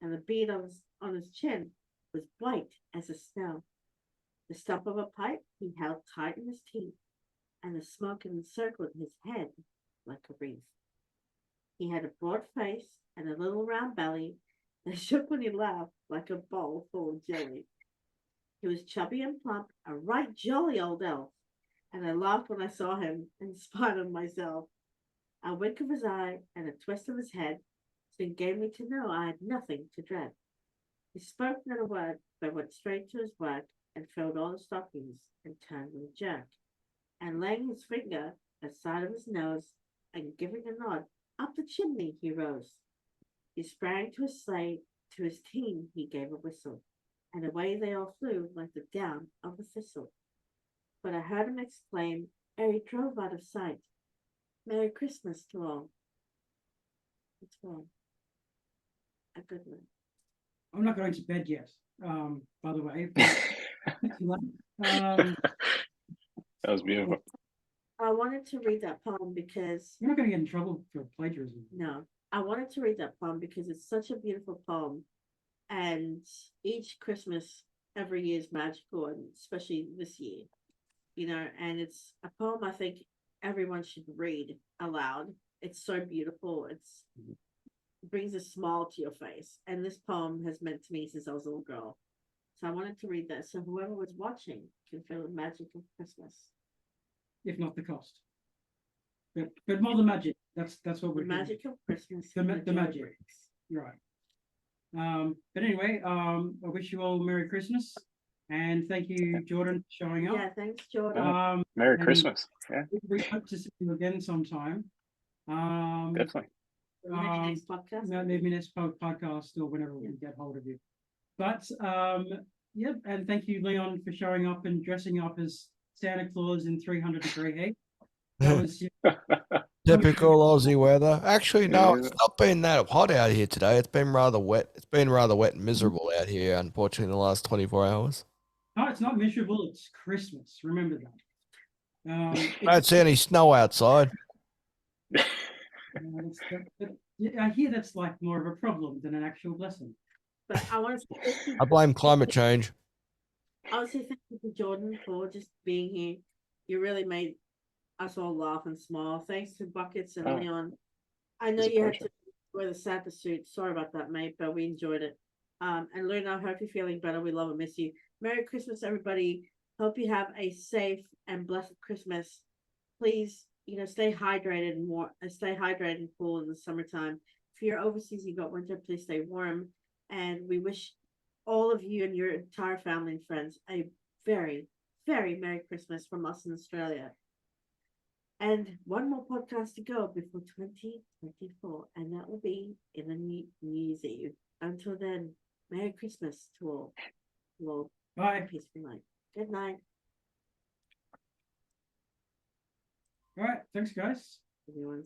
Speaker 1: and the bead on his chin was white as the snow. The stump of a pipe he held tight in his teeth, and the smoke encircled his head like a wreath. He had a broad face and a little round belly that shook when he laughed like a bowl full of jelly. He was chubby and plump, a right jolly old elf, and I laughed when I saw him, in spite of myself. A wink of his eye and a twist of his head soon gave me to know I had nothing to dread. He spoke not a word, but went straight to his work and filled all the stockings and turned with a jerk. And laying his finger at the side of his nose and giving a nod, up the chimney he rose. He sprang to his sleigh, to his team he gave a whistle, and away they all flew like the down of a thistle. But I heard him exclaim, ere he drove out of sight, Merry Christmas to all. It's all. A good one.
Speaker 2: I'm not going to bed yet, by the way. Um,
Speaker 4: That was beautiful.
Speaker 1: I wanted to read that poem because
Speaker 2: you're not going to get in trouble for plagiarism.
Speaker 1: no, I wanted to read that poem because it's such a beautiful poem, and each Christmas every year is magical, and especially this year, and it's a poem I think everyone should read aloud. It's so beautiful. It brings a smile to your face, and this poem has meant to me since I was a little girl. So I wanted to read that so whoever was watching can feel the magic of Christmas.
Speaker 2: If not the cost. But more the magic. That's what
Speaker 1: The
Speaker 2: we're doing.
Speaker 1: magic of Christmas.
Speaker 2: The
Speaker 1: and
Speaker 2: magic.
Speaker 1: joy brings.
Speaker 2: You're right. But anyway, I wish you all Merry Christmas, and thank you, Jordan, for showing up.
Speaker 1: Yeah, thanks, Jordan.
Speaker 4: Merry
Speaker 2: and
Speaker 4: Christmas. Yeah,
Speaker 2: we hope to see you again sometime.
Speaker 4: definitely.
Speaker 1: Maybe next podcast.
Speaker 2: Maybe next podcast or whenever we can get hold of you. But yeah, and thank you, Leon, for showing up and dressing up as Santa Claus in 300-degree heat. That was
Speaker 3: Typical Aussie weather. Actually, no,
Speaker 4: Yeah.
Speaker 3: it's not been that hot out here today. It's been rather wet. It's been rather wet and miserable out here, unfortunately, in the last 24 hours.
Speaker 2: no, it's not miserable. It's Christmas. Remember that.
Speaker 3: I don't see any snow outside.
Speaker 2: I hear that's like more of a problem than an actual blessing.
Speaker 1: But I want to say
Speaker 3: I blame climate change.
Speaker 1: I would say thank you to Jordan for just being here. You really made us all laugh and smile. Thanks to Buckets and
Speaker 4: Oh,
Speaker 1: Leon. I know
Speaker 4: it's a
Speaker 1: you had
Speaker 4: pleasure.
Speaker 1: to wear the Santa suit. Sorry about that, mate, but we enjoyed it. And Luna, I hope you're feeling better. We love and miss you. Merry Christmas, everybody. Hope you have a safe and blessed Christmas. Please, stay hydrated and cool in the summertime. If you're overseas, you got winter, please stay warm. And we wish all of you and your entire family and friends a very, very Merry Christmas from us in Australia. And one more podcast to go before 2024, and that will be in the New Year's Eve. Until then, Merry Christmas to all. Well,
Speaker 2: Bye.
Speaker 1: peaceful night. Good night,
Speaker 2: All right. Thanks, guys.
Speaker 1: everyone.